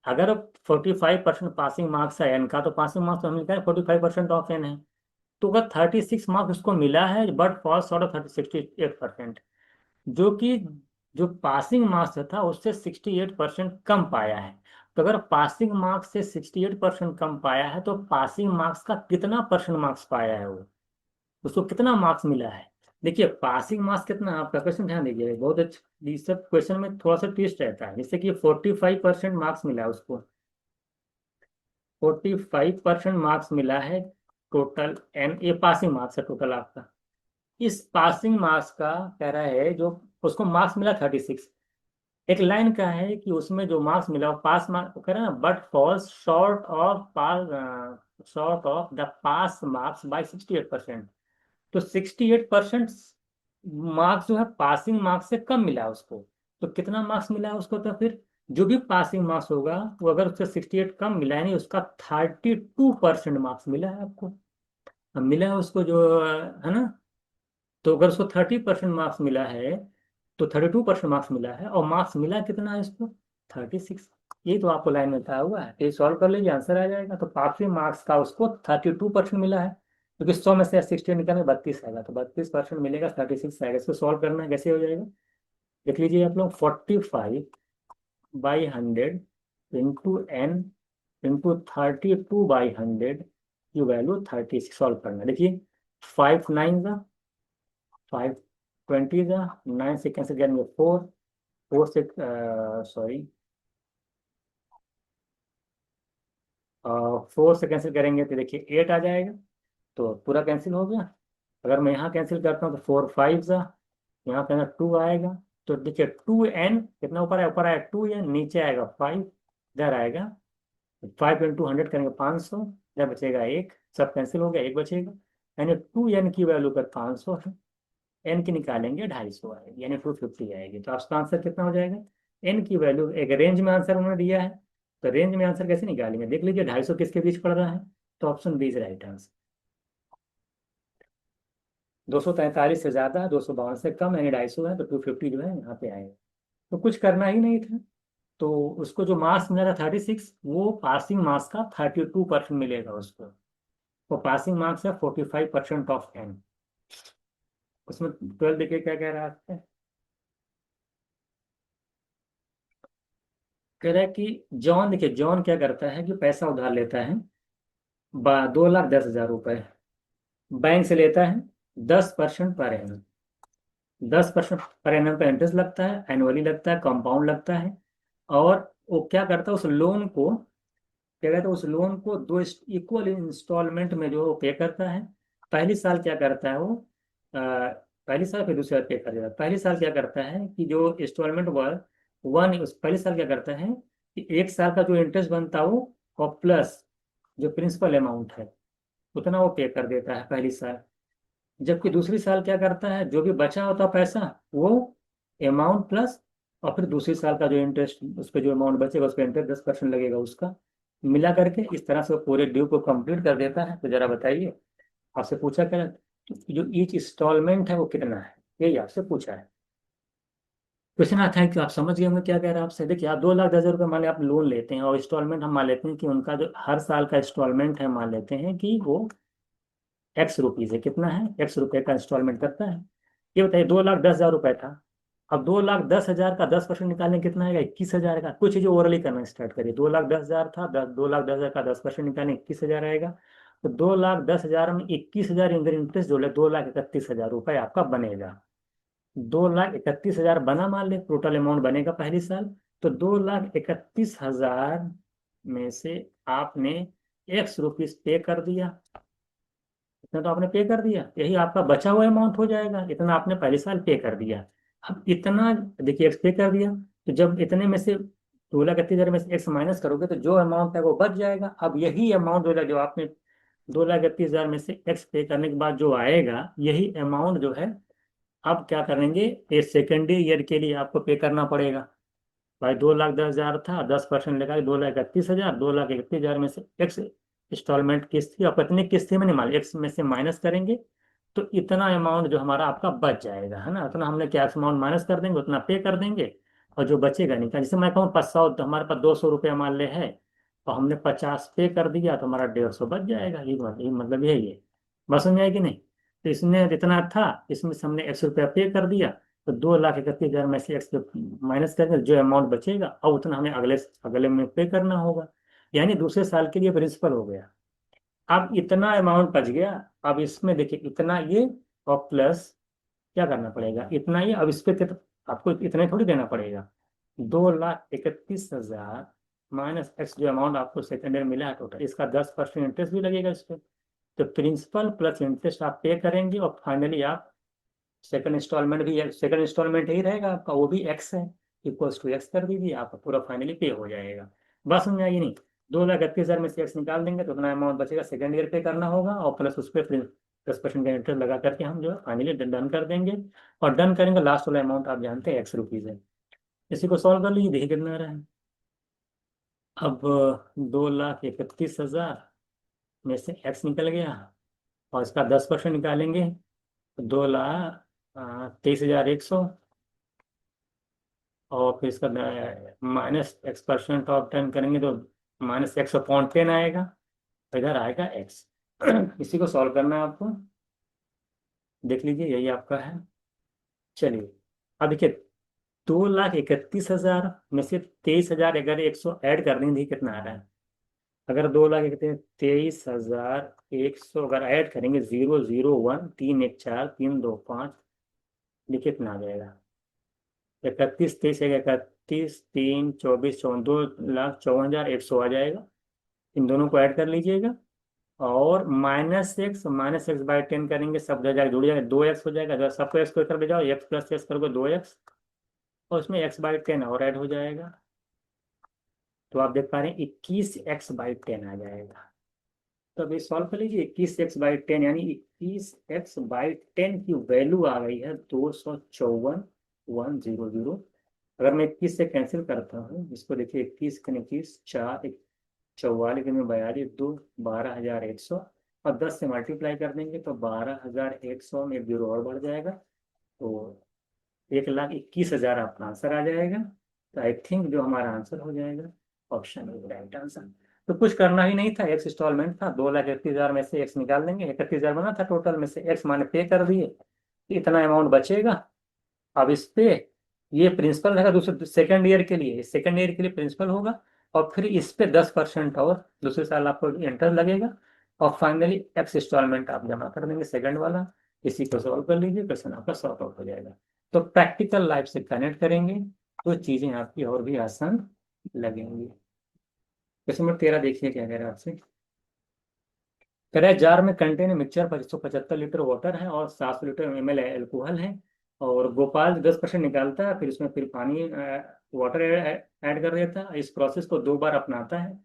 अगर 45% पासिंग मार्क्स है एन का, तो पासिंग मार्क्स तो हमने कहा 45% ऑफ एन है। तो अगर 36 मार्क्स उसको मिला है बट फॉल शॉर्ट ऑफ 68%, जो कि जो पासिंग मार्क्स था उससे 68% कम पाया है। तो अगर पासिंग मार्क्स से 68% कम पाया है, तो पासिंग मार्क्स का कितना परसेंट मार्क्स पाया है वो, उसको कितना मार्क्स मिला है। देखिए पासिंग मार्क्स कितना है आपका, क्वेश्चन ध्यान दीजिए बहुत अच्छा, इस सब क्वेश्चन में थोड़ा सा ट्विस्ट रहता है। जैसे कि 45% मार्क्स मिला है उसको, 45% मार्क्स मिला है टोटल एन, ये पासिंग मार्क्स है टोटल आपका। इस पासिंग मार्क्स का कह रहा है जो उसको मार्क्स मिला 36, एक लाइन का है कि उसमें जो मार्क्स मिला वो पास मार्क्स कह रहा है ना, but falls short of the pass marks by 68%। तो 68% मार्क्स जो है पासिंग मार्क्स से कम मिला है उसको। तो कितना मार्क्स मिला है उसको, तो फिर जो भी पासिंग मार्क्स होगा वो अगर उससे 68 कम मिला है, नहीं उसका 32% मार्क्स मिला है आपको। अब मिला है उसको जो है ना, तो अगर उसको 30% मार्क्स मिला है, तो 32% मार्क्स मिला है, और मार्क्स मिला कितना है इसको, 36। ये तो आपको लाइन में बताया हुआ है, ये सॉल्व कर लीजिए आंसर आ जाएगा। तो पासिंग मार्क्स का उसको 32% मिला है, क्योंकि 100 में से 60 निकालेंगे 32 आएगा, तो 32% मिलेगा, 36 आएगा। इसको सॉल्व करना है, कैसे हो जाएगा, देख लीजिए आप लोग। 45/100 इंटू एन इंटू 32/100 की वैल्यू 36 सॉल्व करना। देखिए 5 9 का 5 20 का 9 से कैंसिल करेंगे 4, 4 से सॉरी 4 से कैंसिल करेंगे तो देखिए 8 आ जाएगा, तो पूरा कैंसिल हो गया। अगर मैं यहाँ कैंसिल करता हूँ तो 4 5 का, यहाँ पे ना 2 आएगा। तो देखिए 2n कितना ऊपर है, ऊपर आया 2n, नीचे आएगा 5, इधर आएगा 5 × 100 करेंगे 500, इधर बचेगा 1, सब कैंसिल हो गया, 1 बचेगा। यानी 2n की वैल्यू कर 500 है, एन की निकालेंगे 250 आएगी, यानी 250 आएगी। तो आपका आंसर कितना हो जाएगा, एन की वैल्यू, एक रेंज में आंसर उन्होंने दिया है, तो रेंज में आंसर कैसे निकालेंगे, देख लीजिए 250 किसके बीच पड़ रहा है, तो option B is right answer. 243 से ज्यादा, 252 से कम, यानी 250 है, तो 250 जो है यहाँ पे आएगा। तो कुछ करना ही नहीं था। तो उसको जो मार्क्स मिला था 36, वो पासिंग मार्क्स का 32% मिलेगा उसको। वो पासिंग मार्क्स है 45% ऑफ एन। उसमें 12 देखिए क्या कह रहा है, कह रहा है कि जॉन, देखिए जॉन क्या करता है कि पैसा उधार लेता है 2,10,000 रुपए, बैंक से लेता है 10% पर एनम। 10% पर एनम का इंटरेस्ट लगता है, एनुअली लगता है, कंपाउंड लगता है। और वो क्या करता है, उस लोन को क्या कहते हैं, उस लोन को दो इक्वल इंस्टॉलमेंट में जो पे करता है। पहली साल क्या करता है वो, पहली साल फिर दूसरी साल पे कर देता है। पहली साल क्या करता है कि जो इंस्टॉलमेंट हुआ वन, उस पहली साल क्या करता है कि एक साल का जो इंटरेस्ट बनता है वो, और प्लस जो प्रिंसिपल अमाउंट है उतना वो पे कर देता है पहली साल। जबकि दूसरी साल क्या करता है, जो भी बचा होता पैसा वो अमाउंट प्लस, और फिर दूसरी साल का जो इंटरेस्ट, उस पर जो अमाउंट बचेगा उस पर इंटरेस्ट 10% लगेगा उसका, मिला करके इस तरह से वो पूरे ड्यू को कंप्लीट कर देता है। तो जरा बताइए, आपसे पूछा क्या, तो जो ईच इंस्टॉलमेंट है वो कितना है, यही आपसे पूछा है। क्वेश्चन आता है कि आप समझ गए होंगे क्या कह रहा है आपसे। देखिए आप 2,10,000 रुपये मान लें आप लोन लेते हैं, और इंस्टॉलमेंट हम मान लेते हैं कि उनका जो हर साल का इंस्टॉलमेंट है, मान लेते हैं कि वो X रुपीज है, कितना है, X रुपए का इंस्टॉलमेंट करता है। ये बताइए 2,10,000 रुपये था, अब 2,10,000 का 10% निकालने कितना आएगा, 21,000 का। कुछ चीजें ओरली करना स्टार्ट करिए। 2,10,000 था, 2,10,000 का 10% निकालने 21,000 आएगा। तो 2,10,000 में 21,000 इंटर इंटरेस्ट जोड़े, 2,31,000 रुपये आपका बनेगा। 2,31,000 बना मान ले, टोटल अमाउंट बनेगा पहली साल। तो 2,31,000 में से आपने X रुपीज पे कर दिया, इतना तो आपने पे कर दिया, यही आपका बचा हुआ अमाउंट हो जाएगा, इतना आपने पहले साल पे कर दिया। अब इतना, देखिए एक्स पे कर दिया, तो जब इतने में से 2,31,000 में से एक्स माइनस करोगे तो जो अमाउंट है वो बच जाएगा। अब यही अमाउंट जो आपने 2,31,000 में से एक्स पे करने के बाद जो आएगा, यही अमाउंट जो है, अब क्या करेंगे, ये सेकेंडरी ईयर के लिए आपको पे करना पड़ेगा। भाई 2,10,000 था, 10% लगा 2,31,000, 2,31,000 में से एक्स इंस्टॉलमेंट किस्त थी, और कितनी किस्त थी मैंने मान एक्स में से माइनस करेंगे, तो इतना अमाउंट जो हमारा आपका बच जाएगा, है ना। उतना हमने क्या अमाउंट माइनस कर देंगे, उतना पे कर देंगे, और जो बचेगा नहीं का, जैसे मैं कहूँ 500, तो हमारे पास 200 रुपये मान ले है, और हमने 50 पे कर दिया तो हमारा 150 बच जाएगा। ये मतलब यही है। बस समझ आएगी नहीं। तो इसने जितना था, इसमें से हमने X रुपया पे कर दिया, तो 2,31,000 में से एक्स माइनस करेंगे, जो अमाउंट बचेगा और उतना हमें अगले अगले में पे करना होगा। यानी दूसरे साल के लिए प्रिंसिपल हो गया। अब इतना अमाउंट बच गया, अब इसमें देखिए इतना ये, और प्लस क्या करना पड़ेगा, इतना ये। अब इस पे आपको इतने थोड़ी देना पड़ेगा, 2,31,000 माइनस एक्स, जो अमाउंट आपको सेकेंड ईयर मिला है टोटल, इसका 10% इंटरेस्ट भी लगेगा इस पे। तो प्रिंसिपल प्लस इंटरेस्ट आप पे करेंगे, और फाइनली आप सेकंड इंस्टॉलमेंट भी, सेकंड इंस्टॉलमेंट ही रहेगा आपका, वो भी एक्स है, इक्वल्स टू एक्स कर दीजिए, आपका पूरा फाइनली पे हो जाएगा। बस समझ आएगी नहीं। 2,31,000 में से एक्स निकाल देंगे तो उतना अमाउंट बचेगा, सेकंड ईयर पे करना होगा, और प्लस उस पर 10% का इंटरेस्ट लगा करके हम जो है फाइनली डन कर देंगे। और डन करेंगे, लास्ट वाला अमाउंट आप जानते हैं X रुपीज है। इसी को सॉल्व कर लीजिए, देखिए कितना आ रहा है। अब 2,31,000 में से एक्स निकल गया, और इसका 10% निकालेंगे तो 2,23,100, और फिर इसका -X% ऑफ 10 करेंगे तो -X/10 आएगा, तो इधर आएगा एक्स। इसी को सॉल्व करना है आपको, देख लीजिए यही आपका है। चलिए अब देखिए, 2,31,000 में से 23,100 ऐड कर देंगे, कितना आ रहा है। अगर 2,23,100 अगर ऐड करेंगे, 0,0,1 3,1,4 3,2,5, देखिए कितना आ जाएगा, 31,23,1 31 3 24 54, 2,54,100 आ जाएगा। इन दोनों को ऐड कर लीजिएगा, और -X/10 करेंगे, सब जगह जुड़ जाएगा, 2x हो जाएगा। जब सबको एक्स को इधर ले जाओ, x+x करोगे 2x, और उसमें x/10 और ऐड हो जाएगा। तो आप देख पा रहे हैं 21x/10 आ जाएगा। तो अभी सॉल्व कर लीजिए, 21x/10 यानी 21x/10 की वैल्यू आ गई है 254,100। अगर मैं 21 से कैंसिल करता हूँ इसको, देखिए 21 के 21 4 44 में 42 2 12,100, और 10 से मल्टीप्लाई कर देंगे तो 12,100 में एक जीरो और बढ़ जाएगा, तो 1,21,000 आपका आंसर आ जाएगा। तो आई थिंक जो हमारा आंसर हो जाएगा, ऑप्शन राइट आंसर। तो कुछ करना ही नहीं था, एक्स इंस्टॉलमेंट था, 2,31,000 में से एक्स निकाल देंगे, 31,000 बना था टोटल, में से एक्स माने पे कर दिए, इतना अमाउंट बचेगा। अब इस पे ये प्रिंसिपल रहेगा दूसरे सेकंड ईयर के लिए, सेकंड ईयर के लिए प्रिंसिपल होगा, और फिर इस पे 10% और दूसरे साल आपको इंटरेस्ट लगेगा, और फाइनली एक्स इंस्टॉलमेंट आप जमा कर देंगे सेकंड वाला। इसी को सॉल्व कर लीजिए, क्वेश्चन आपका सॉर्ट आउट हो जाएगा। तो प्रैक्टिकल लाइफ से कनेक्ट करेंगे तो चीजें आपकी और भी आसान लगेंगी। क्वेश्चन नंबर 13 देखिए क्या कह रहा है आपसे। कह रहा है जार में कंटेन मिक्सचर 175 लीटर वाटर है और 700 लीटर ml एल्कोहल है, और गोपाल 10% निकालता है, फिर उसमें फिर पानी वाटर ऐड कर देता है, इस प्रोसेस को 2 बार अपनाता है।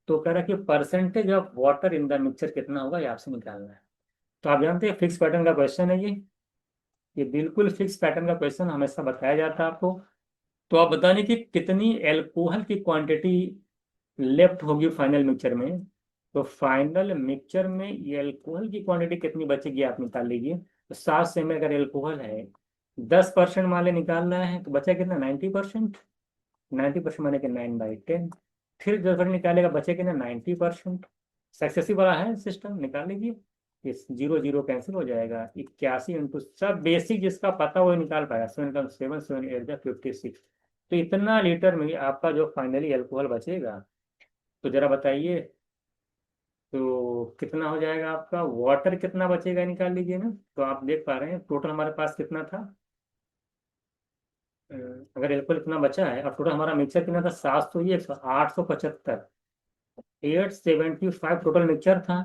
तो कह रहा है कि percentage of water in the mixture कितना होगा, ये आपसे निकालना है। तो आप जानते हैं फिक्स पैटर्न का क्वेश्चन है ये बिल्कुल फिक्स पैटर्न का क्वेश्चन हमेशा बताया जाता है आपको। तो आप बताने कि कितनी एल्कोहल की क्वांटिटी लेफ्ट होगी फाइनल मिक्सचर में। तो फाइनल मिक्सचर में ये अल्कोहल की क्वांटिटी कितनी बचेगी आप निकाल लीजिए। तो 700 में अगर एल्कोहल है, 10% मान ले निकालना है, तो बचा कितना, 90%। 90% माने कि 9/10। फिर 10% निकालेगा, बचे कितना, 90%। सक्सेसिव वाला है सिस्टम, निकाल लीजिए। इस जीरो जीरो कैंसिल हो जाएगा, 81 इंटू सब बेसिक जिसका पता वो निकाल पाएगा, 7 7 7 8 56। तो इतना लीटर में आपका जो फाइनली अल्कोहल बचेगा, तो जरा बताइए, तो कितना हो जाएगा आपका, वाटर कितना बचेगा निकाल लीजिए ना। तो आप देख पा रहे हैं टोटल हमारे पास कितना था। अ, अगर एल्कोहल इतना बचा है और टोटल हमारा मिक्सचर कितना था, 700, ये 875, 875 टोटल मिक्सचर था,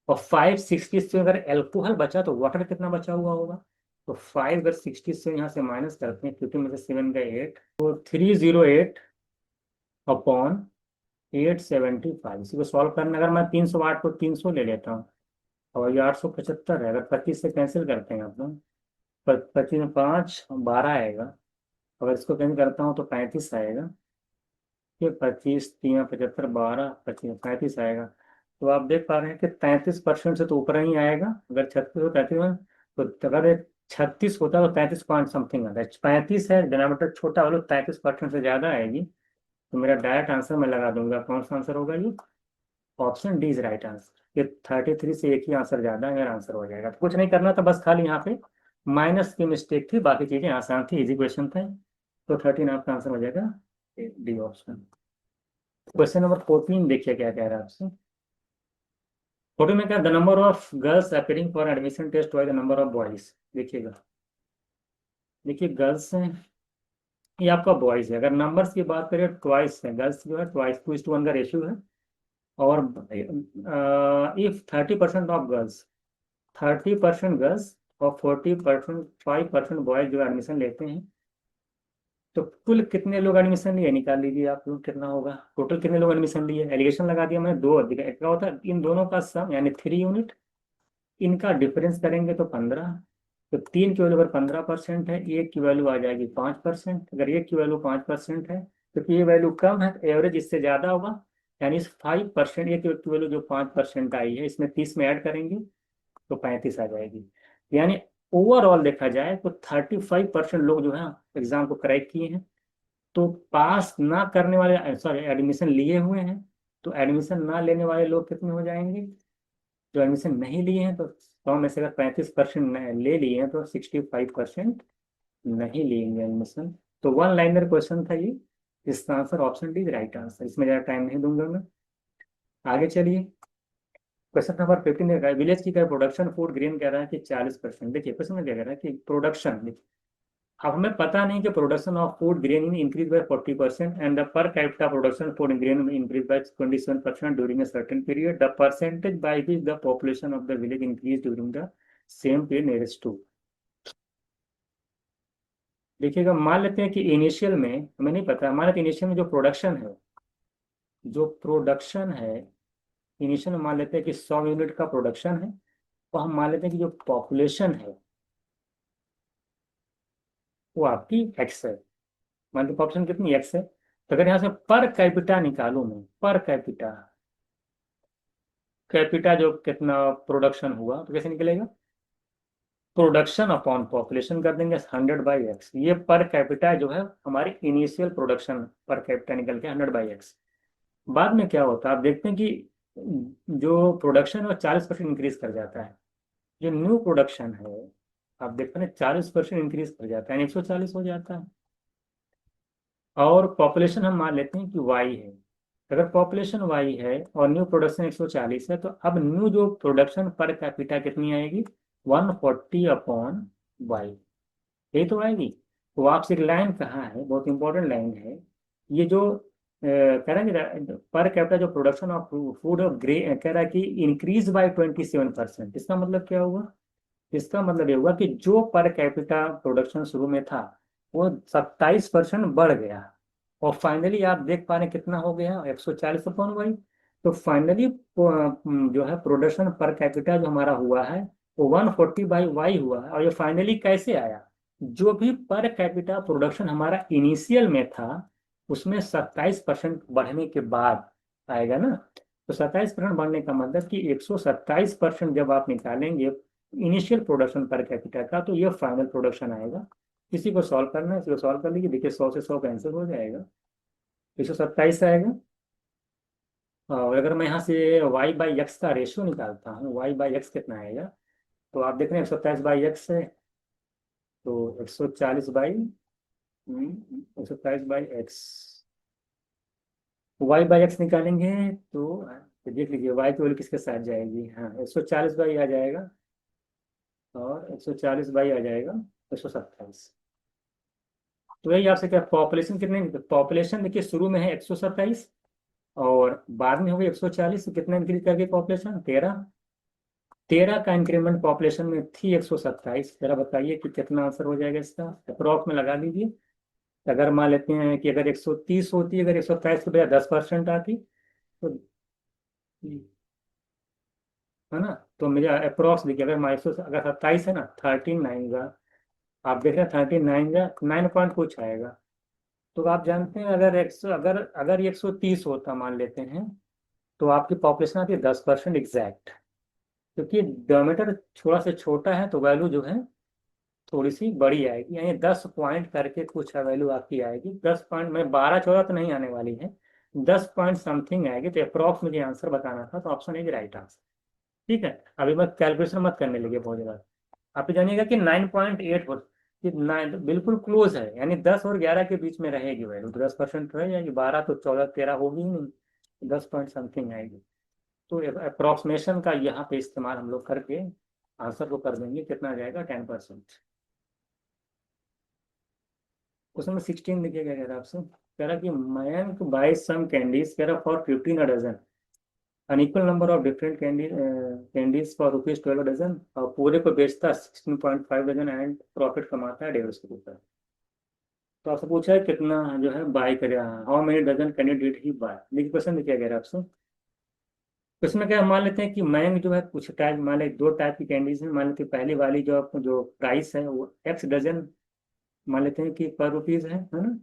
और 560 से अगर एल्कोहल बचा तो वाटर कितना बचा हुआ होगा। तो 5 अगर 60 से यहाँ से माइनस करते हैं, 50 में से 7 का 8, तो 308 अपॉन 875। इसी को सॉल्व करना, अगर मैं 308 को 300 ले लेता हूँ, और ये 875 है, अगर 25 से कैंसिल करते हैं आप लोग, 25 में 5 12 आएगा, अगर इसको कैंसिल करता हूँ तो 35 आएगा। ये 25 3 75 12 25 35 आएगा। तो आप देख पा रहे हैं कि 33% से तो ऊपर ही आएगा, अगर 36 हो 33 में, तो अगर 36 होता तो 33 पॉइंट समथिंग आता है, 35 है डिनोमिनेटर छोटा वाला, 33% से ज्यादा आएगी। तो मेरा डायरेक्ट आंसर मैं लगा दूंगा, कौन सा आंसर होगा ये, option D is right answer. ये 33 से एक ही आंसर ज्यादा है, मेरा आंसर हो जाएगा। तो कुछ नहीं करना था, बस खाली यहाँ पे माइनस की मिस्टेक थी, बाकी चीजें आसान थी, इजी क्वेश्चन था। तो 13 आपका आंसर हो जाएगा डी ऑप्शन। क्वेश्चन नंबर 14 देखिए क्या कह रहा है आपसे। फोटो में क्या, the number of girls appearing for admission test Y the number of boys. देखिएगा, देखिए गर्ल्स हैं, ये आपका बॉयज है। अगर नंबर्स की बात करें, ट्वाइस है, गर्ल्स जो है ट्वाइस, 2:1 का रेशियो है। और इफ 30% ऑफ गर्ल्स, 30% गर्ल्स और 40% 5% बॉयज जो एडमिशन लेते हैं, तो कुल कितने लोग एडमिशन लिए निकाल लीजिए आप लोग, कितना होगा टोटल, कितने लोग एडमिशन लिए। एलिगेशन लगा दिया मैंने, दो अधिक क्या होता है, इन दोनों का सम यानी 3 यूनिट, इनका डिफरेंस करेंगे तो 15। तो 3 की वैल्यू अगर 15% है, एक की वैल्यू आ जाएगी 5%। अगर एक की वैल्यू 5% है, क्योंकि ये वैल्यू कम है तो एवरेज इससे ज्यादा होगा, यानी इस 5%, एक की वैल्यू जो 5% आई है, इसमें 30 में ऐड करेंगे तो 35 आ जाएगी। यानी ओवरऑल देखा जाए तो 35% लोग जो है एग्जाम को क्रैक किए हैं। तो पास ना करने वाले, सॉरी एडमिशन लिए हुए हैं, तो एडमिशन ना लेने वाले लोग कितने हो जाएंगे, जो एडमिशन नहीं लिए हैं। तो 100 में से अगर 35% ले लिए हैं, तो 65% नहीं लेंगे एडमिशन। तो वन लाइनर क्वेश्चन था ये, इसका answer option D right answer, इसमें ज़्यादा टाइम नहीं दूंगा मैं। आगे चलिए, क्वेश्चन नंबर 15 है, विलेज की प्रोडक्शन फूड ग्रेन कह रहा है कि 40%। देखिए क्वेश्चन में क्या कह रहा है कि प्रोडक्शन, अब हमें पता नहीं कि production of food grain increase by 40% and the per capita production food grain increase by 27% during a certain period, the percentage by which the population of the village increase during the same period nearest to. देखिएगा, मान लेते हैं कि initial में हमें नहीं पता, मान लेते हैं इनिशियल में जो प्रोडक्शन है, जो प्रोडक्शन है इनिशियल में, मान लेते हैं कि 100 यूनिट का प्रोडक्शन है, तो हम मान लेते हैं कि जो पॉपुलेशन है वो आपकी एक्स है। मान लो पॉपुलेशन कितनी, एक्स है। तो अगर यहाँ से पर कैपिटा निकालूं मैं, पर कैपिटा, कैपिटा जो कितना प्रोडक्शन हुआ, तो कैसे निकलेगा, प्रोडक्शन अपॉन पॉपुलेशन कर देंगे 100/x। ये पर कैपिटा जो है हमारी इनिशियल प्रोडक्शन पर कैपिटा निकल के 100/x। बाद में क्या होता है, आप देखते हैं कि जो प्रोडक्शन है वो 40% इंक्रीज कर जाता है। जो न्यू प्रोडक्शन है, आप देखते हैं 40% इंक्रीज कर जाता है, 140 हो जाता है। और पॉपुलेशन हम मान लेते हैं कि वाई है। अगर पॉपुलेशन वाई है और न्यू प्रोडक्शन 140 है, तो अब न्यू जो प्रोडक्शन पर कैपिटा कितनी आएगी, 140 अपॉन वाई, यही तो आएगी। तो आपसे एक लाइन कहाँ है, बहुत इंपॉर्टेंट लाइन है। ये जो कह रहा है कि पर कैपिटा जो production of food of grey कह रहा है कि इंक्रीज बाय 27%। इसका मतलब क्या हुआ, इसका मतलब ये हुआ कि जो पर कैपिटा प्रोडक्शन शुरू में था वो 27% बढ़ गया। और फाइनली आप देख पा रहे हैं कितना हो गया, 140/वाई। तो फाइनली जो है प्रोडक्शन पर कैपिटा जो हमारा हुआ है वो 140/वाई हुआ है। और ये फाइनली कैसे आया, जो भी पर कैपिटा प्रोडक्शन हमारा इनिशियल में था उसमें 27% बढ़ने के बाद आएगा ना। तो 27% बढ़ने का मतलब कि 127% जब आप निकालेंगे इनिशियल प्रोडक्शन पर कैपिटा का, तो ये फाइनल प्रोडक्शन आएगा। इसी को सॉल्व करना है, इसको सॉल्व कर लीजिए, देखिए 100 से 100 कैंसिल हो जाएगा, 127 आएगा। और अगर मैं यहाँ से y/x का रेशियो निकालता हूँ, y/x कितना आएगा, तो आप देख रहे हैं 127/x है, तो 127/x, y/x निकालेंगे तो देख लीजिए y की वैल्यू किसके साथ जाएगी, हाँ 140 आ जाएगा, और 140 आ जाएगा 127। तो यही आपसे क्या, पॉपुलेशन कितने, पॉपुलेशन देखिए शुरू में है 127 और बाद में हो गई 140, तो कितना इंक्रीज कर गई पॉपुलेशन, 13। 13 का इंक्रीमेंट पॉपुलेशन में थी 127। जरा बताइए कि कितना आंसर हो जाएगा इसका, अप्रॉक्स में लगा लीजिए। अगर मान लेते हैं कि अगर 130 होती, अगर 127 के बजाय 10% आती, तो है ना, तो मुझे अप्रॉक्स देखिए, अगर मान 100 अगर 27 है ना, 39 का, आप देख रहे हैं 39 का 9 पॉइंट कुछ आएगा। तो आप जानते हैं अगर 100, अगर ये 130 होता मान लेते हैं, तो आपकी पॉपुलेशन आती है 10% एग्जैक्ट। क्योंकि डायमीटर थोड़ा सा छोटा है तो वैल्यू जो है थोड़ी सी बड़ी आएगी, यानी 10 पॉइंट करके कुछ वैल्यू आपकी आएगी। 10 पॉइंट में 12-14 तो नहीं आने वाली है, 10 पॉइंट समथिंग आएगी। तो अप्रॉक्स मुझे आंसर बताना था, तो ऑप्शन इज राइट आंसर। ठीक है, अभी मैं कैलकुलेशन मत करने लगे बहुत ज़्यादा। आप जानिएगा कि 9.8 कि 9 बिल्कुल क्लोज है, यानी 10 और 11 के बीच में रहेगी वैल्यू, तो 10% रह जाएगी, 12 तो 14-13 होगी ही नहीं, 10 पॉइंट समथिंग आएगी। तो अप्रोक्सीमेशन का यहाँ पे इस्तेमाल हम लोग करके आंसर को कर देंगे, कितना आ जाएगा, 10%। उसमें 16 देखिए क्या कह रहा है आपसे, कह रहा कि मयंक बाय सम कैंडीज, कह रहा for 15 dozen, unequal number of different candies for ₹12 dozen, और पूरे को बेचता 16.5 डजन एंड प्रॉफिट कमाता है ₹150। तो आपसे पूछा है कितना जो है बाय करेगा, how many dozen can you did he buy. देखिए क्वेश्चन में क्या कह रहा है आपसे, तो इसमें क्या मान लेते हैं कि मयंक जो है कुछ टाइप, मान लेते दो टाइप की कैंडीज है, मान लेते हैं पहली वाली जो प्राइस है वो x डजन मान लेते हैं कि पर रुपीज है ना,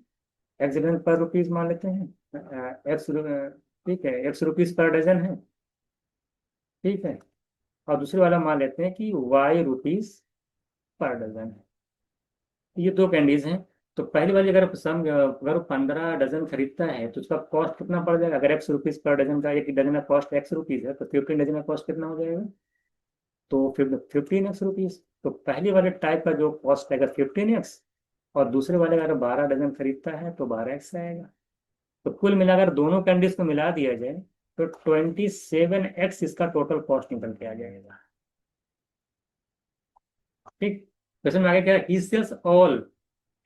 x डजन पर रुपीज मान लेते हैं, एक्स, ठीक है, x रुपीज पर डजन है, ठीक है। और दूसरे वाला मान लेते हैं कि y रुपीज पर डजन है। ये दो कैंडीज हैं। तो पहली वाली अगर 15 डजन खरीदता है तो उसका कॉस्ट कितना पड़ जाएगा, अगर x रुपीज पर डजन का, एक डजन का कॉस्ट x रुपीज है, तो 15 डजन का कॉस्ट कितना हो जाएगा, तो 15x रुपीज। तो पहली वाले टाइप का जो कॉस्ट आएगा 15x, और दूसरे वाले का अगर 12 डजन खरीदता है तो 12x आएगा। तो कुल मिलाकर दोनों कैंडीज को मिला दिया जाए तो 27x इसका टोटल कॉस्ट निकल के आ जाएगा। ठीक, क्वेश्चन में आगे क्या है, ही सेल्स ऑल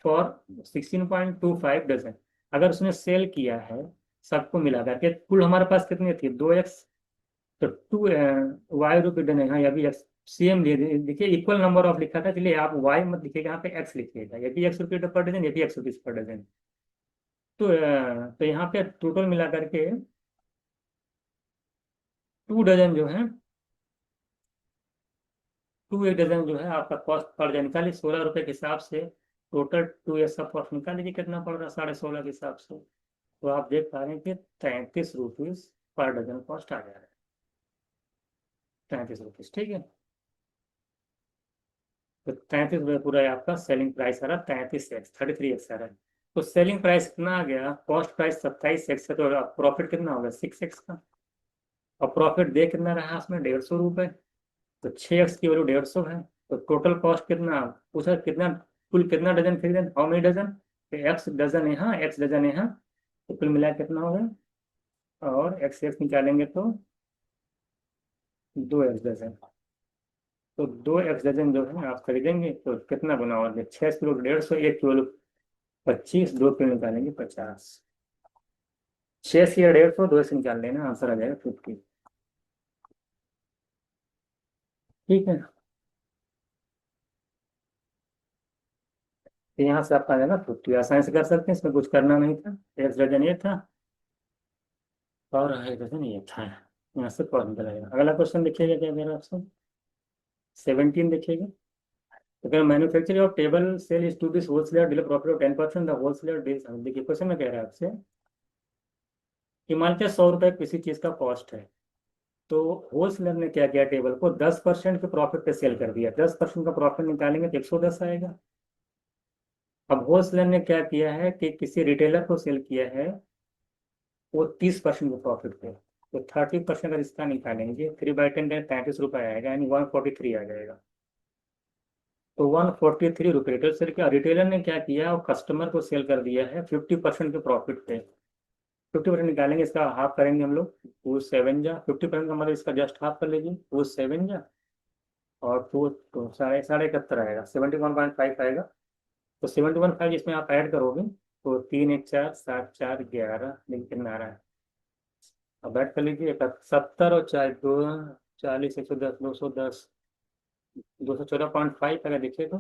फॉर 16.25 डजन। अगर उसने सेल किया है सबको मिला करके, कुल हमारे पास कितनी थी, 2x, तो 2 y रुपये डजन है, हाँ ये भी x सेम देखिए, इक्वल नंबर ऑफ लिखा था, चलिए आप y मत लिखिएगा, यहाँ पे x लिखिएगा, ये भी x रुपये पर डजन, ये भी x रुपीज पर डजन। तो यहाँ पे टोटल मिला करके 2 डजन जो है, 2 एक डजन जो है आपका कॉस्ट पड़ जाए, निकालिए 16 रुपये के हिसाब से, टोटल 2x का कॉस्ट निकाल लीजिए कितना पड़ रहा है, 16.5 के हिसाब से। तो आप देख पा रहे हैं कि 33 रुपीज पर डजन कॉस्ट आ जा रहा है, 33 रुपीज, ठीक है। तो 33 रुपये पूरा आपका सेलिंग प्राइस आ रहा है, 33x, 33x आ रहा है। तो सेलिंग प्राइस कितना आ गया, कॉस्ट प्राइस 27x है, तो प्रॉफिट कितना होगा 6x का। और प्रॉफिट दे कितना रहा उसमें 150 रुपये, तो 6x की वैल्यू 150 है। तो टोटल कॉस्ट कितना पूछा, कितना कुल कितना डजन खरीदे, हाउ मेनी डजन, तो एक्स डजन यहाँ एक्स डजन यहाँ, तो कुल मिला के कितना होगा, और एक्स एक्स निकालेंगे तो 2x डजन। तो 2x डजन जो है आप खरीदेंगे तो कितना बनाओगे, 6 किलो 150, 1 किलो 25, 2 किलो निकालेंगे 50। 6 से 150, 2 से निकाल लेना, आंसर आ जाएगा 50। ठीक है, तो यहाँ से आपका आ जाएगा 50, आसानी से कर सकते हैं, इसमें कुछ करना नहीं था। एक्स डजन ये था और है डजन ये था, यहाँ से पढ़ निकल आएगा। अगला क्वेश्चन देखिएगा क्या कह रहा है आपसे, 17 देखिएगा। तो कह manufacture of table sell is to this wholesaler dealer profit of 10%, the wholesaler deals. देखिए क्वेश्चन में कह रहा है आपसे कि मान लीजिए 100 रुपये किसी चीज का कॉस्ट है, तो होलसेलर ने क्या किया, टेबल को 10% के प्रॉफिट पे सेल कर दिया, 10% का प्रॉफिट निकालेंगे तो 110 आएगा। अब होलसेलर ने क्या किया है कि किसी रिटेलर को सेल किया है वो 30% के प्रॉफिट पे, तो 30% अगर इसका निकालेंगे 3/10 33 रुपये आएगा, यानी 143 आ जाएगा। तो 143 रुपये रिटेलर सेल किया, रिटेलर ने क्या किया और कस्टमर को सेल कर दिया है 50% के प्रॉफिट पे। 50% निकालेंगे, इसका हाफ करेंगे हम लोग, टू सेवन जा 50% का मतलब इसका जस्ट हाफ कर लीजिए, टू सेवन जा और तो साढ़े साढ़े 71 आएगा, 71.5 आएगा। तो 71.5 इसमें आप ऐड करोगे तो 3 1 4 7 4 11, लेकिन कितना आ रहा है, अब ऐड कर लीजिए 70 और 40, 110, 210, 214.5 अगर देखिए तो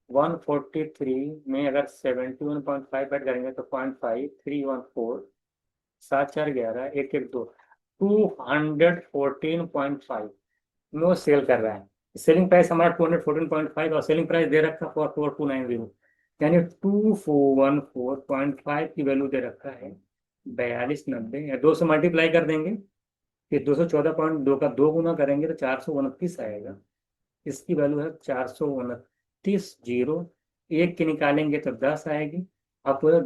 143 में अगर 71.5 ऐड करेंगे तो 0.5314, 7 4 11 1 1 2, 214.5 में वो सेल कर रहा है। सेलिंग प्राइस हमारा 214.5 और सेलिंग प्राइस दे रखा 44290, यानी 2414.5 की वैल्यू दे रखा है 4290, या 2 से मल्टीप्लाई कर देंगे, फिर 214.2 का 2 गुना करेंगे तो 429 आएगा। इसकी वैल्यू है 429, एक की निकालेंगे तो 10 आएगी। अब पूरा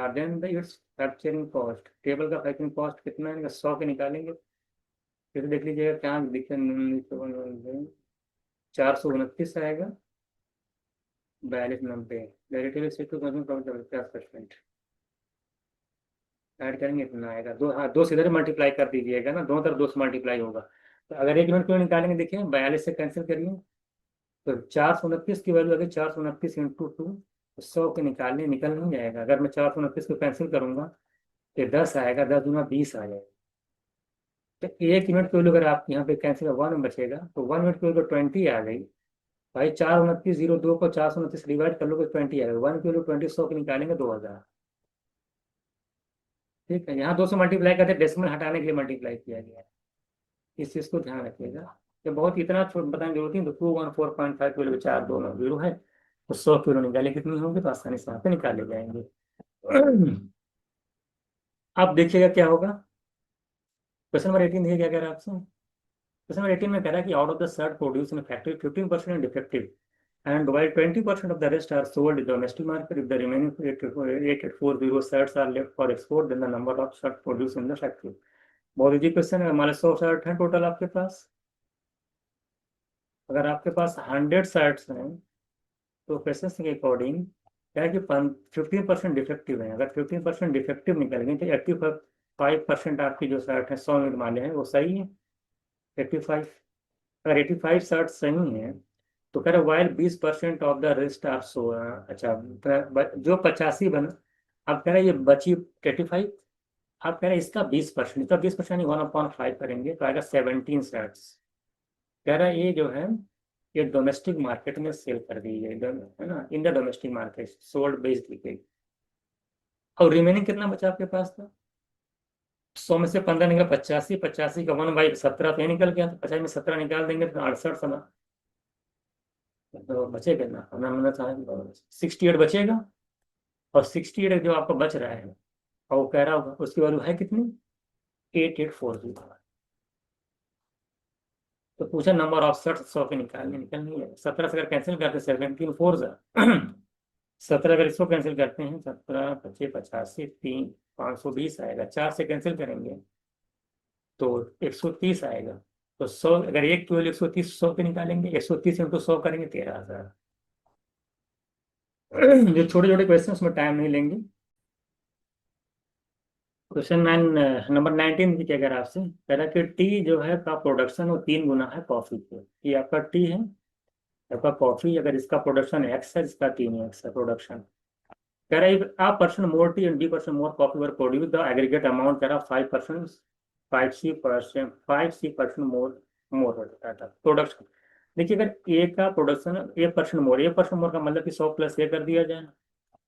then it's facturing cost, table का फैक्चरिंग कॉस्ट कितना है, 100 के निकालेंगे, फिर देख लीजिएगा क्या दिखे, 429 आएगा, 4290, रिलेटिव से टू 50% ऐड करेंगे इतना आएगा। दो, हाँ, 2 से इधर मल्टीप्लाई कर दीजिएगा ना, दोनों तरफ 2 से मल्टीप्लाई होगा। तो अगर 1 यूनिट क्यों निकालेंगे, देखिए 42 से कैंसिल करिए, तो 429 की वैल्यू अगर 429 × 2, तो 100 के निकालने निकल नहीं जाएगा। अगर मैं 429 को कैंसिल करूंगा तो 10 आएगा, 10 × 2 = 20 आ जाएगा। तो 1 यूनिट की वैल्यू अगर आप यहाँ पे कैंसिल 1 बचेगा, तो 1 यूनिट की वैल्यू 20 आ गई। भाई 429, 02 को 429 डिवाइड कर लोगे 20 आएगा, 1 की वैल्यू 20, 100 के निकालेंगे 2000। ठीक है, यहाँ 2 से मल्टीप्लाई करते डेसिमल हटाने के लिए मल्टीप्लाई किया गया है, इस चीज़ को ध्यान रखिएगा। तो बहुत इतना छोट बताने की जरूरत नहीं, तो 214.5 किलो 4 दोनों 0 है, तो 100 किलो निकाले कितनी होंगी, तो आसानी से यहाँ पे निकाले जाएंगे। अब देखिएगा क्या होगा, क्वेश्चन नंबर 18 देखिए क्या कह रहा है आपसे। क्वेश्चन नंबर 18 में कह रहा है कि out of the shirt produce in factory 15% defective and while 20% of the rest are sold in the domestic market, if the remaining 8840 shirts are left for export, then the number of shirts produced in the factory। बहुत easy question है, हमारे 100 shirt हैं total आपके पास, अगर आपके पास 100 shirts हैं तो question के अकॉर्डिंग क्या है कि 15% डिफेक्टिव है, अगर 15% डिफेक्टिव निकलेंगे तो 85% आपकी जो शर्ट है 100 यूनिट वाले हैं वो सही है, 85। अगर 85 शर्ट सही है तो कह रहे while 20% of the rest are so, अच्छा जो 85 बना, अब कह रहे ये बची 85, आप कह रहे इसका 20%, इसका 20% 1/5 करेंगे तो आएगा 17 शर्ट्स। कह रहा है ये जो है ये डोमेस्टिक मार्केट में सेल कर दी गई है ना, in the domestic market sold बेच दी गई। और रिमेनिंग कितना बचा आपके पास था, 100 में से 15 निकला 85, 85 का 1/17 तो ये निकल गया, तो 50 में 17 निकाल देंगे तो 68 समा, तो बचेगा ना, हमें हमने था 68 बचेगा। और 68 जो आपको बच रहा है और वो कह रहा होगा उसकी वैल्यू है कितनी, 8840। तो पूछा नंबर ऑफ शर्ट 100 के निकालने, निकल नहीं है, 17 से अगर कैंसिल करते 17 4 जा 17 अगर इसको कैंसिल करते हैं, 17 25 85 3 520 आएगा, 4 से कैंसिल करेंगे तो 130 आएगा। तो 100, अगर एक की वैल्यू 130 100 पे निकालेंगे, 130 इंटू 100 करेंगे 13,000। जो छोटे छोटे क्वेश्चन उसमें टाइम नहीं लेंगे। क्वेश्चन 9 नंबर 19 भी क्या कह रहा है आपसे, कह रहा है कि टी जो है का प्रोडक्शन वो 3 गुना है कॉफी के। ये आपका टी है, आपका कॉफी, अगर इसका प्रोडक्शन एक्स है, इसका 3x है प्रोडक्शन। कह रहा है आप percent more tea and B% more coffee were produce the aggregate amount, कह रहा 5%, 5C% मोर मोर हो जाता था प्रोडक्शन। देखिए अगर ए का प्रोडक्शन A% मोर का मतलब कि 100 प्लस ए कर दिया जाए,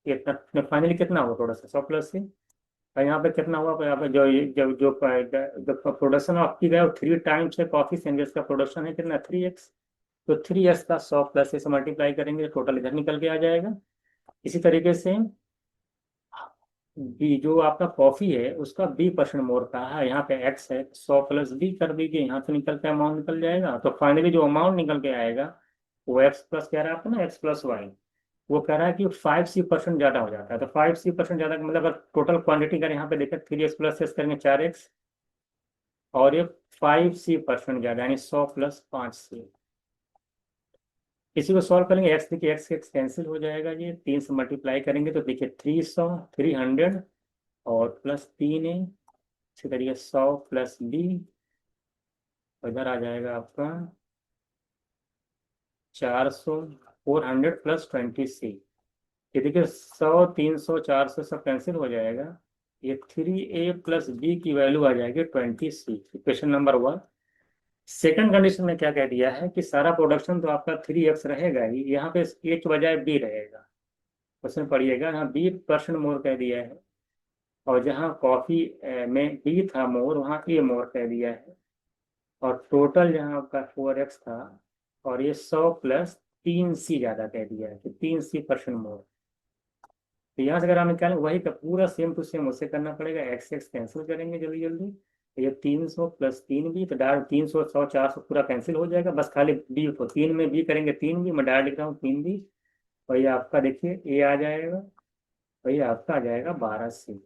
इतना फाइनली कितना हुआ प्रोडक्शन 100 प्लस ए। और यहाँ पे कितना हुआ, यहाँ पे जो प्रोडक्शन आपकी गया 3 टाइम्स है कॉफी सेंजर्स का प्रोडक्शन है कितना 3x। तो 3x का 100 प्लस से मल्टीप्लाई करेंगे तो टोटल इधर निकल के आ जाएगा। इसी तरीके से बी जो आपका कॉफी है उसका B% मोर का है, यहाँ पे एक्स है, 100 प्लस बी कर दीजिए, यहाँ से निकल के अमाउंट निकल जाएगा। तो फाइनली जो अमाउंट निकल के आएगा वो एक्स प्लस कह रहा है आपको ना, x+y। वो कह रहा है कि 5C% ज्यादा हो जाता है। तो 5C% ज्यादा का मतलब अगर टोटल क्वांटिटी का यहाँ पे देखें 3x+s करेंगे 4x, और ये 5C% ज्यादा यानी 100 प्लस 5C। इसी को सॉल्व करेंगे, एक्स देखिए एक्स कैंसिल हो जाएगा, ये 3 से मल्टीप्लाई करेंगे तो देखिए 300 और प्लस 3a, इसी तरीके 100 प्लस b, इधर आ जाएगा आपका 400, 400 प्लस 20c। ये देखिए 100 300 400 सब कैंसिल हो जाएगा, ये 3a प्लस बी की वैल्यू आ जाएगी 20c। Question number 1। Second condition में क्या कह दिया है कि सारा प्रोडक्शन तो आपका 3x रहेगा ही, यहाँ पे a के बजाय b रहेगा। क्वेश्चन पढ़िएगा, यहाँ B% मोर कह दिया है, और जहाँ कॉफी में बी था मोर वहाँ ए मोर कह दिया है, और टोटल जहाँ आपका 4x था, और ये 100 प्लस 3c ज्यादा कह दिया है कि 3C% मोर। तो यहाँ से अगर हम निकालें वही का पूरा सेम टू सेम उसे करना पड़ेगा, एक्स एक्स कैंसिल करेंगे जल्दी जल्दी। तो ये 300 प्लस 3b, तो डायरेक्ट 300 100 400 पूरा कैंसिल हो जाएगा, बस खाली बी को 3 में बी करेंगे 3b, मैं डायरेक्ट लिख रहा हूँ 3b। और ये आपका देखिए ए आ जाएगा, और ये आपका आ जाएगा 12c।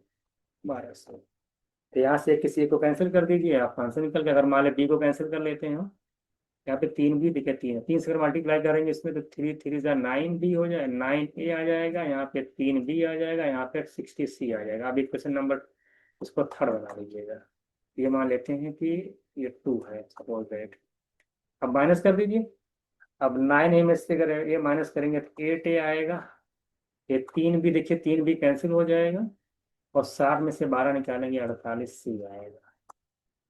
तो यहाँ से किसी को कैंसिल कर दीजिए, आप आंसर निकल के, अगर मान लें बी को कैंसिल कर लेते हैं हम, यहाँ पे 3b दिखे, 3 से अगर मल्टीप्लाई करेंगे इसमें तो 3 3 जा 9b हो जाए, 9a आ जाएगा, यहाँ पे 3b आ जाएगा, यहाँ पे 60c आ जाएगा। अभी क्वेश्चन नंबर उसको थर्ड बना लीजिएगा। ये मान लेते हैं कि ये 2 है सपोज दैट। अब माइनस कर दीजिए, अब 9a में से अगर ये माइनस करेंगे तो 8a आएगा, ये 3b देखिए 3b कैंसिल हो जाएगा, और 60 में से 12 निकालेंगे 48c आएगा।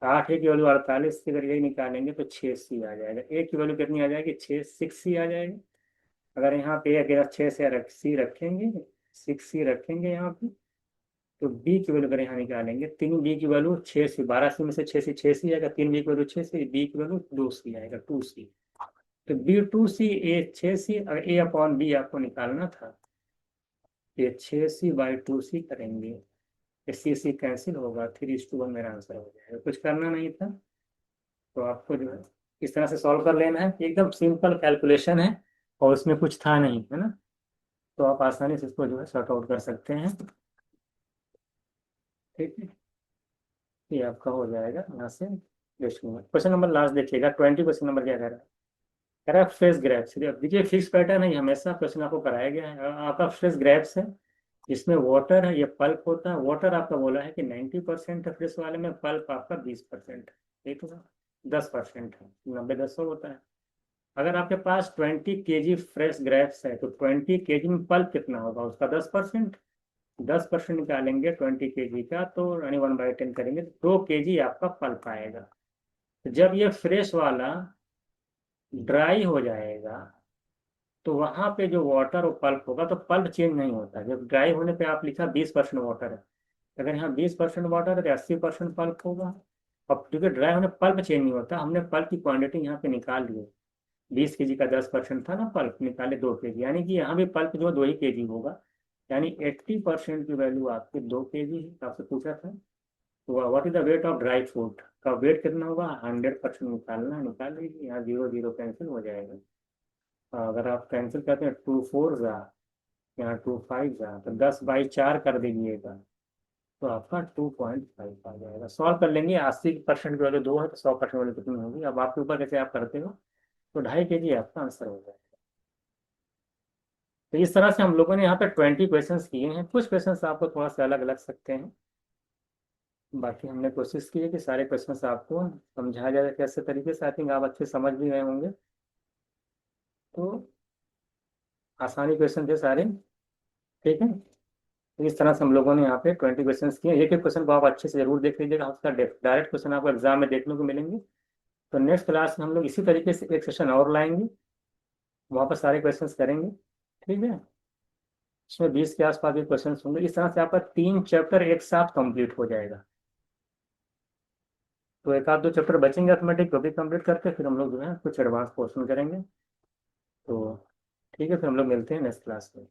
8 की वैल्यू 48 से अगर ये निकालेंगे तो 6c आ जाएगा। ए की वैल्यू कितनी आ जाएगी 6c आ जाएगी। अगर यहाँ पे अगर 6 से सी रखेंगे, 6c रखेंगे यहाँ पे, तो बी की वैल्यू अगर यहाँ निकालेंगे, 3b की वैल्यू 6c, 12c में से 6c आएगा, 3b की वैल्यू 6c, बी की वैल्यू 2c आएगा 2c। तो B 2c ए 6c, अगर ए अपॉन बी आपको निकालना था, ये 6c/2c करेंगे, सी सी कैंसिल होगा, 3:1 मेरा आंसर हो जाएगा। कुछ करना नहीं था, तो आपको जो है इस तरह से सॉल्व कर लेना है, एकदम सिंपल कैलकुलेशन है और उसमें कुछ था नहीं, है ना। तो आप आसानी से इसको जो है सॉर्ट आउट कर सकते हैं। ठीक है, ये आपका हो जाएगा यहाँ से। क्वेश्चन नंबर लास्ट देखिएगा 20। क्वेश्चन नंबर क्या कह रहा है, कह रहा है फ्रेश ग्रेप्स। देखिए फिक्स पैटर्न है, हमेशा क्वेश्चन आपको कराया गया है। आपका फ्रेश ग्रेप्स है, इसमें वाटर है, ये पल्प होता है। वाटर आपका बोला है कि 90% है फ्रेश वाले में, पल्प आपका 20%। ठीक है ना, 10% है, 90-10 होता है। अगर आपके पास 20 kg फ्रेश ग्रेप्स है तो 20 kg में पल्प कितना होगा उसका 10%। 10% निकालेंगे 20 kg का, तो यानी 1/10 करेंगे तो 2 kg आपका पल्प आएगा। तो जब ये फ्रेश वाला ड्राई हो जाएगा तो वहां पे जो वाटर और पल्प होगा, तो पल्प चेंज नहीं होता। जब ड्राई होने पे आप लिखा 20% वाटर है, अगर यहाँ 20% वाटर है तो 80% पल्प होगा। अब क्योंकि ड्राई होने पल्प चेंज नहीं होता, हमने पल्प की क्वांटिटी यहाँ पे निकाल ली है। 20 kg का 10% था ना, पल्प निकाले 2 kg, यानी कि यहाँ भी पल्प जो 2 ही kg होगा। यानी 80% की वैल्यू आपके 2 kg है। आपसे पूछा था what is the weight of dry fruit, का वेट कितना होगा, 100% निकालना है, निकाल लीजिए। यहाँ 0 0 कैंसिल हो जाएगा। अगर आप कैंसिल करते हैं 2 4 जा यहाँ 2 5 जा तो 10/4 कर दीजिएगा, तो आपका 2.5 आ जाएगा। सॉल्व कर लेंगे। 80% की वैल्यू 2 है तो 100% वैल्यू कितनी होगी, अब आपके ऊपर कैसे आप करते हो। तो 2.5 kg आपका आंसर हो जाएगा। तो इस तरह से हम लोगों ने यहाँ पे 20 क्वेश्चंस किए हैं। कुछ क्वेश्चंस आपको थोड़ा सा अलग लग सकते हैं, बाकी हमने कोशिश की है कि सारे क्वेश्चंस आपको समझाया जाए कैसे तरीके से। आई थिंक आप अच्छे समझ भी गए होंगे। तो आसानी क्वेश्चन थे सारे, ठीक है। तो इस तरह से हम लोगों ने यहाँ पे 20 क्वेश्चंस किए। एक एक क्वेश्चन को आप अच्छे से जरूर देख लीजिएगा, उसका डायरेक्ट क्वेश्चन आपको एग्जाम में देखने को मिलेंगे। तो नेक्स्ट क्लास में हम लोग इसी तरीके से एक सेशन और लाएंगे, वहाँ पर सारे क्वेश्चंस करेंगे, ठीक है। इसमें 20 के आसपास भी क्वेश्चंस होंगे। इस तरह से आपका 3 चैप्टर एक साथ कंप्लीट हो जाएगा। तो एक आध दो चैप्टर बचेंगे अथमेटिक, वो भी कंप्लीट करके फिर हम लोग जो है कुछ एडवांस पोर्शन करेंगे। तो ठीक है, फिर हम लोग मिलते हैं नेक्स्ट क्लास में।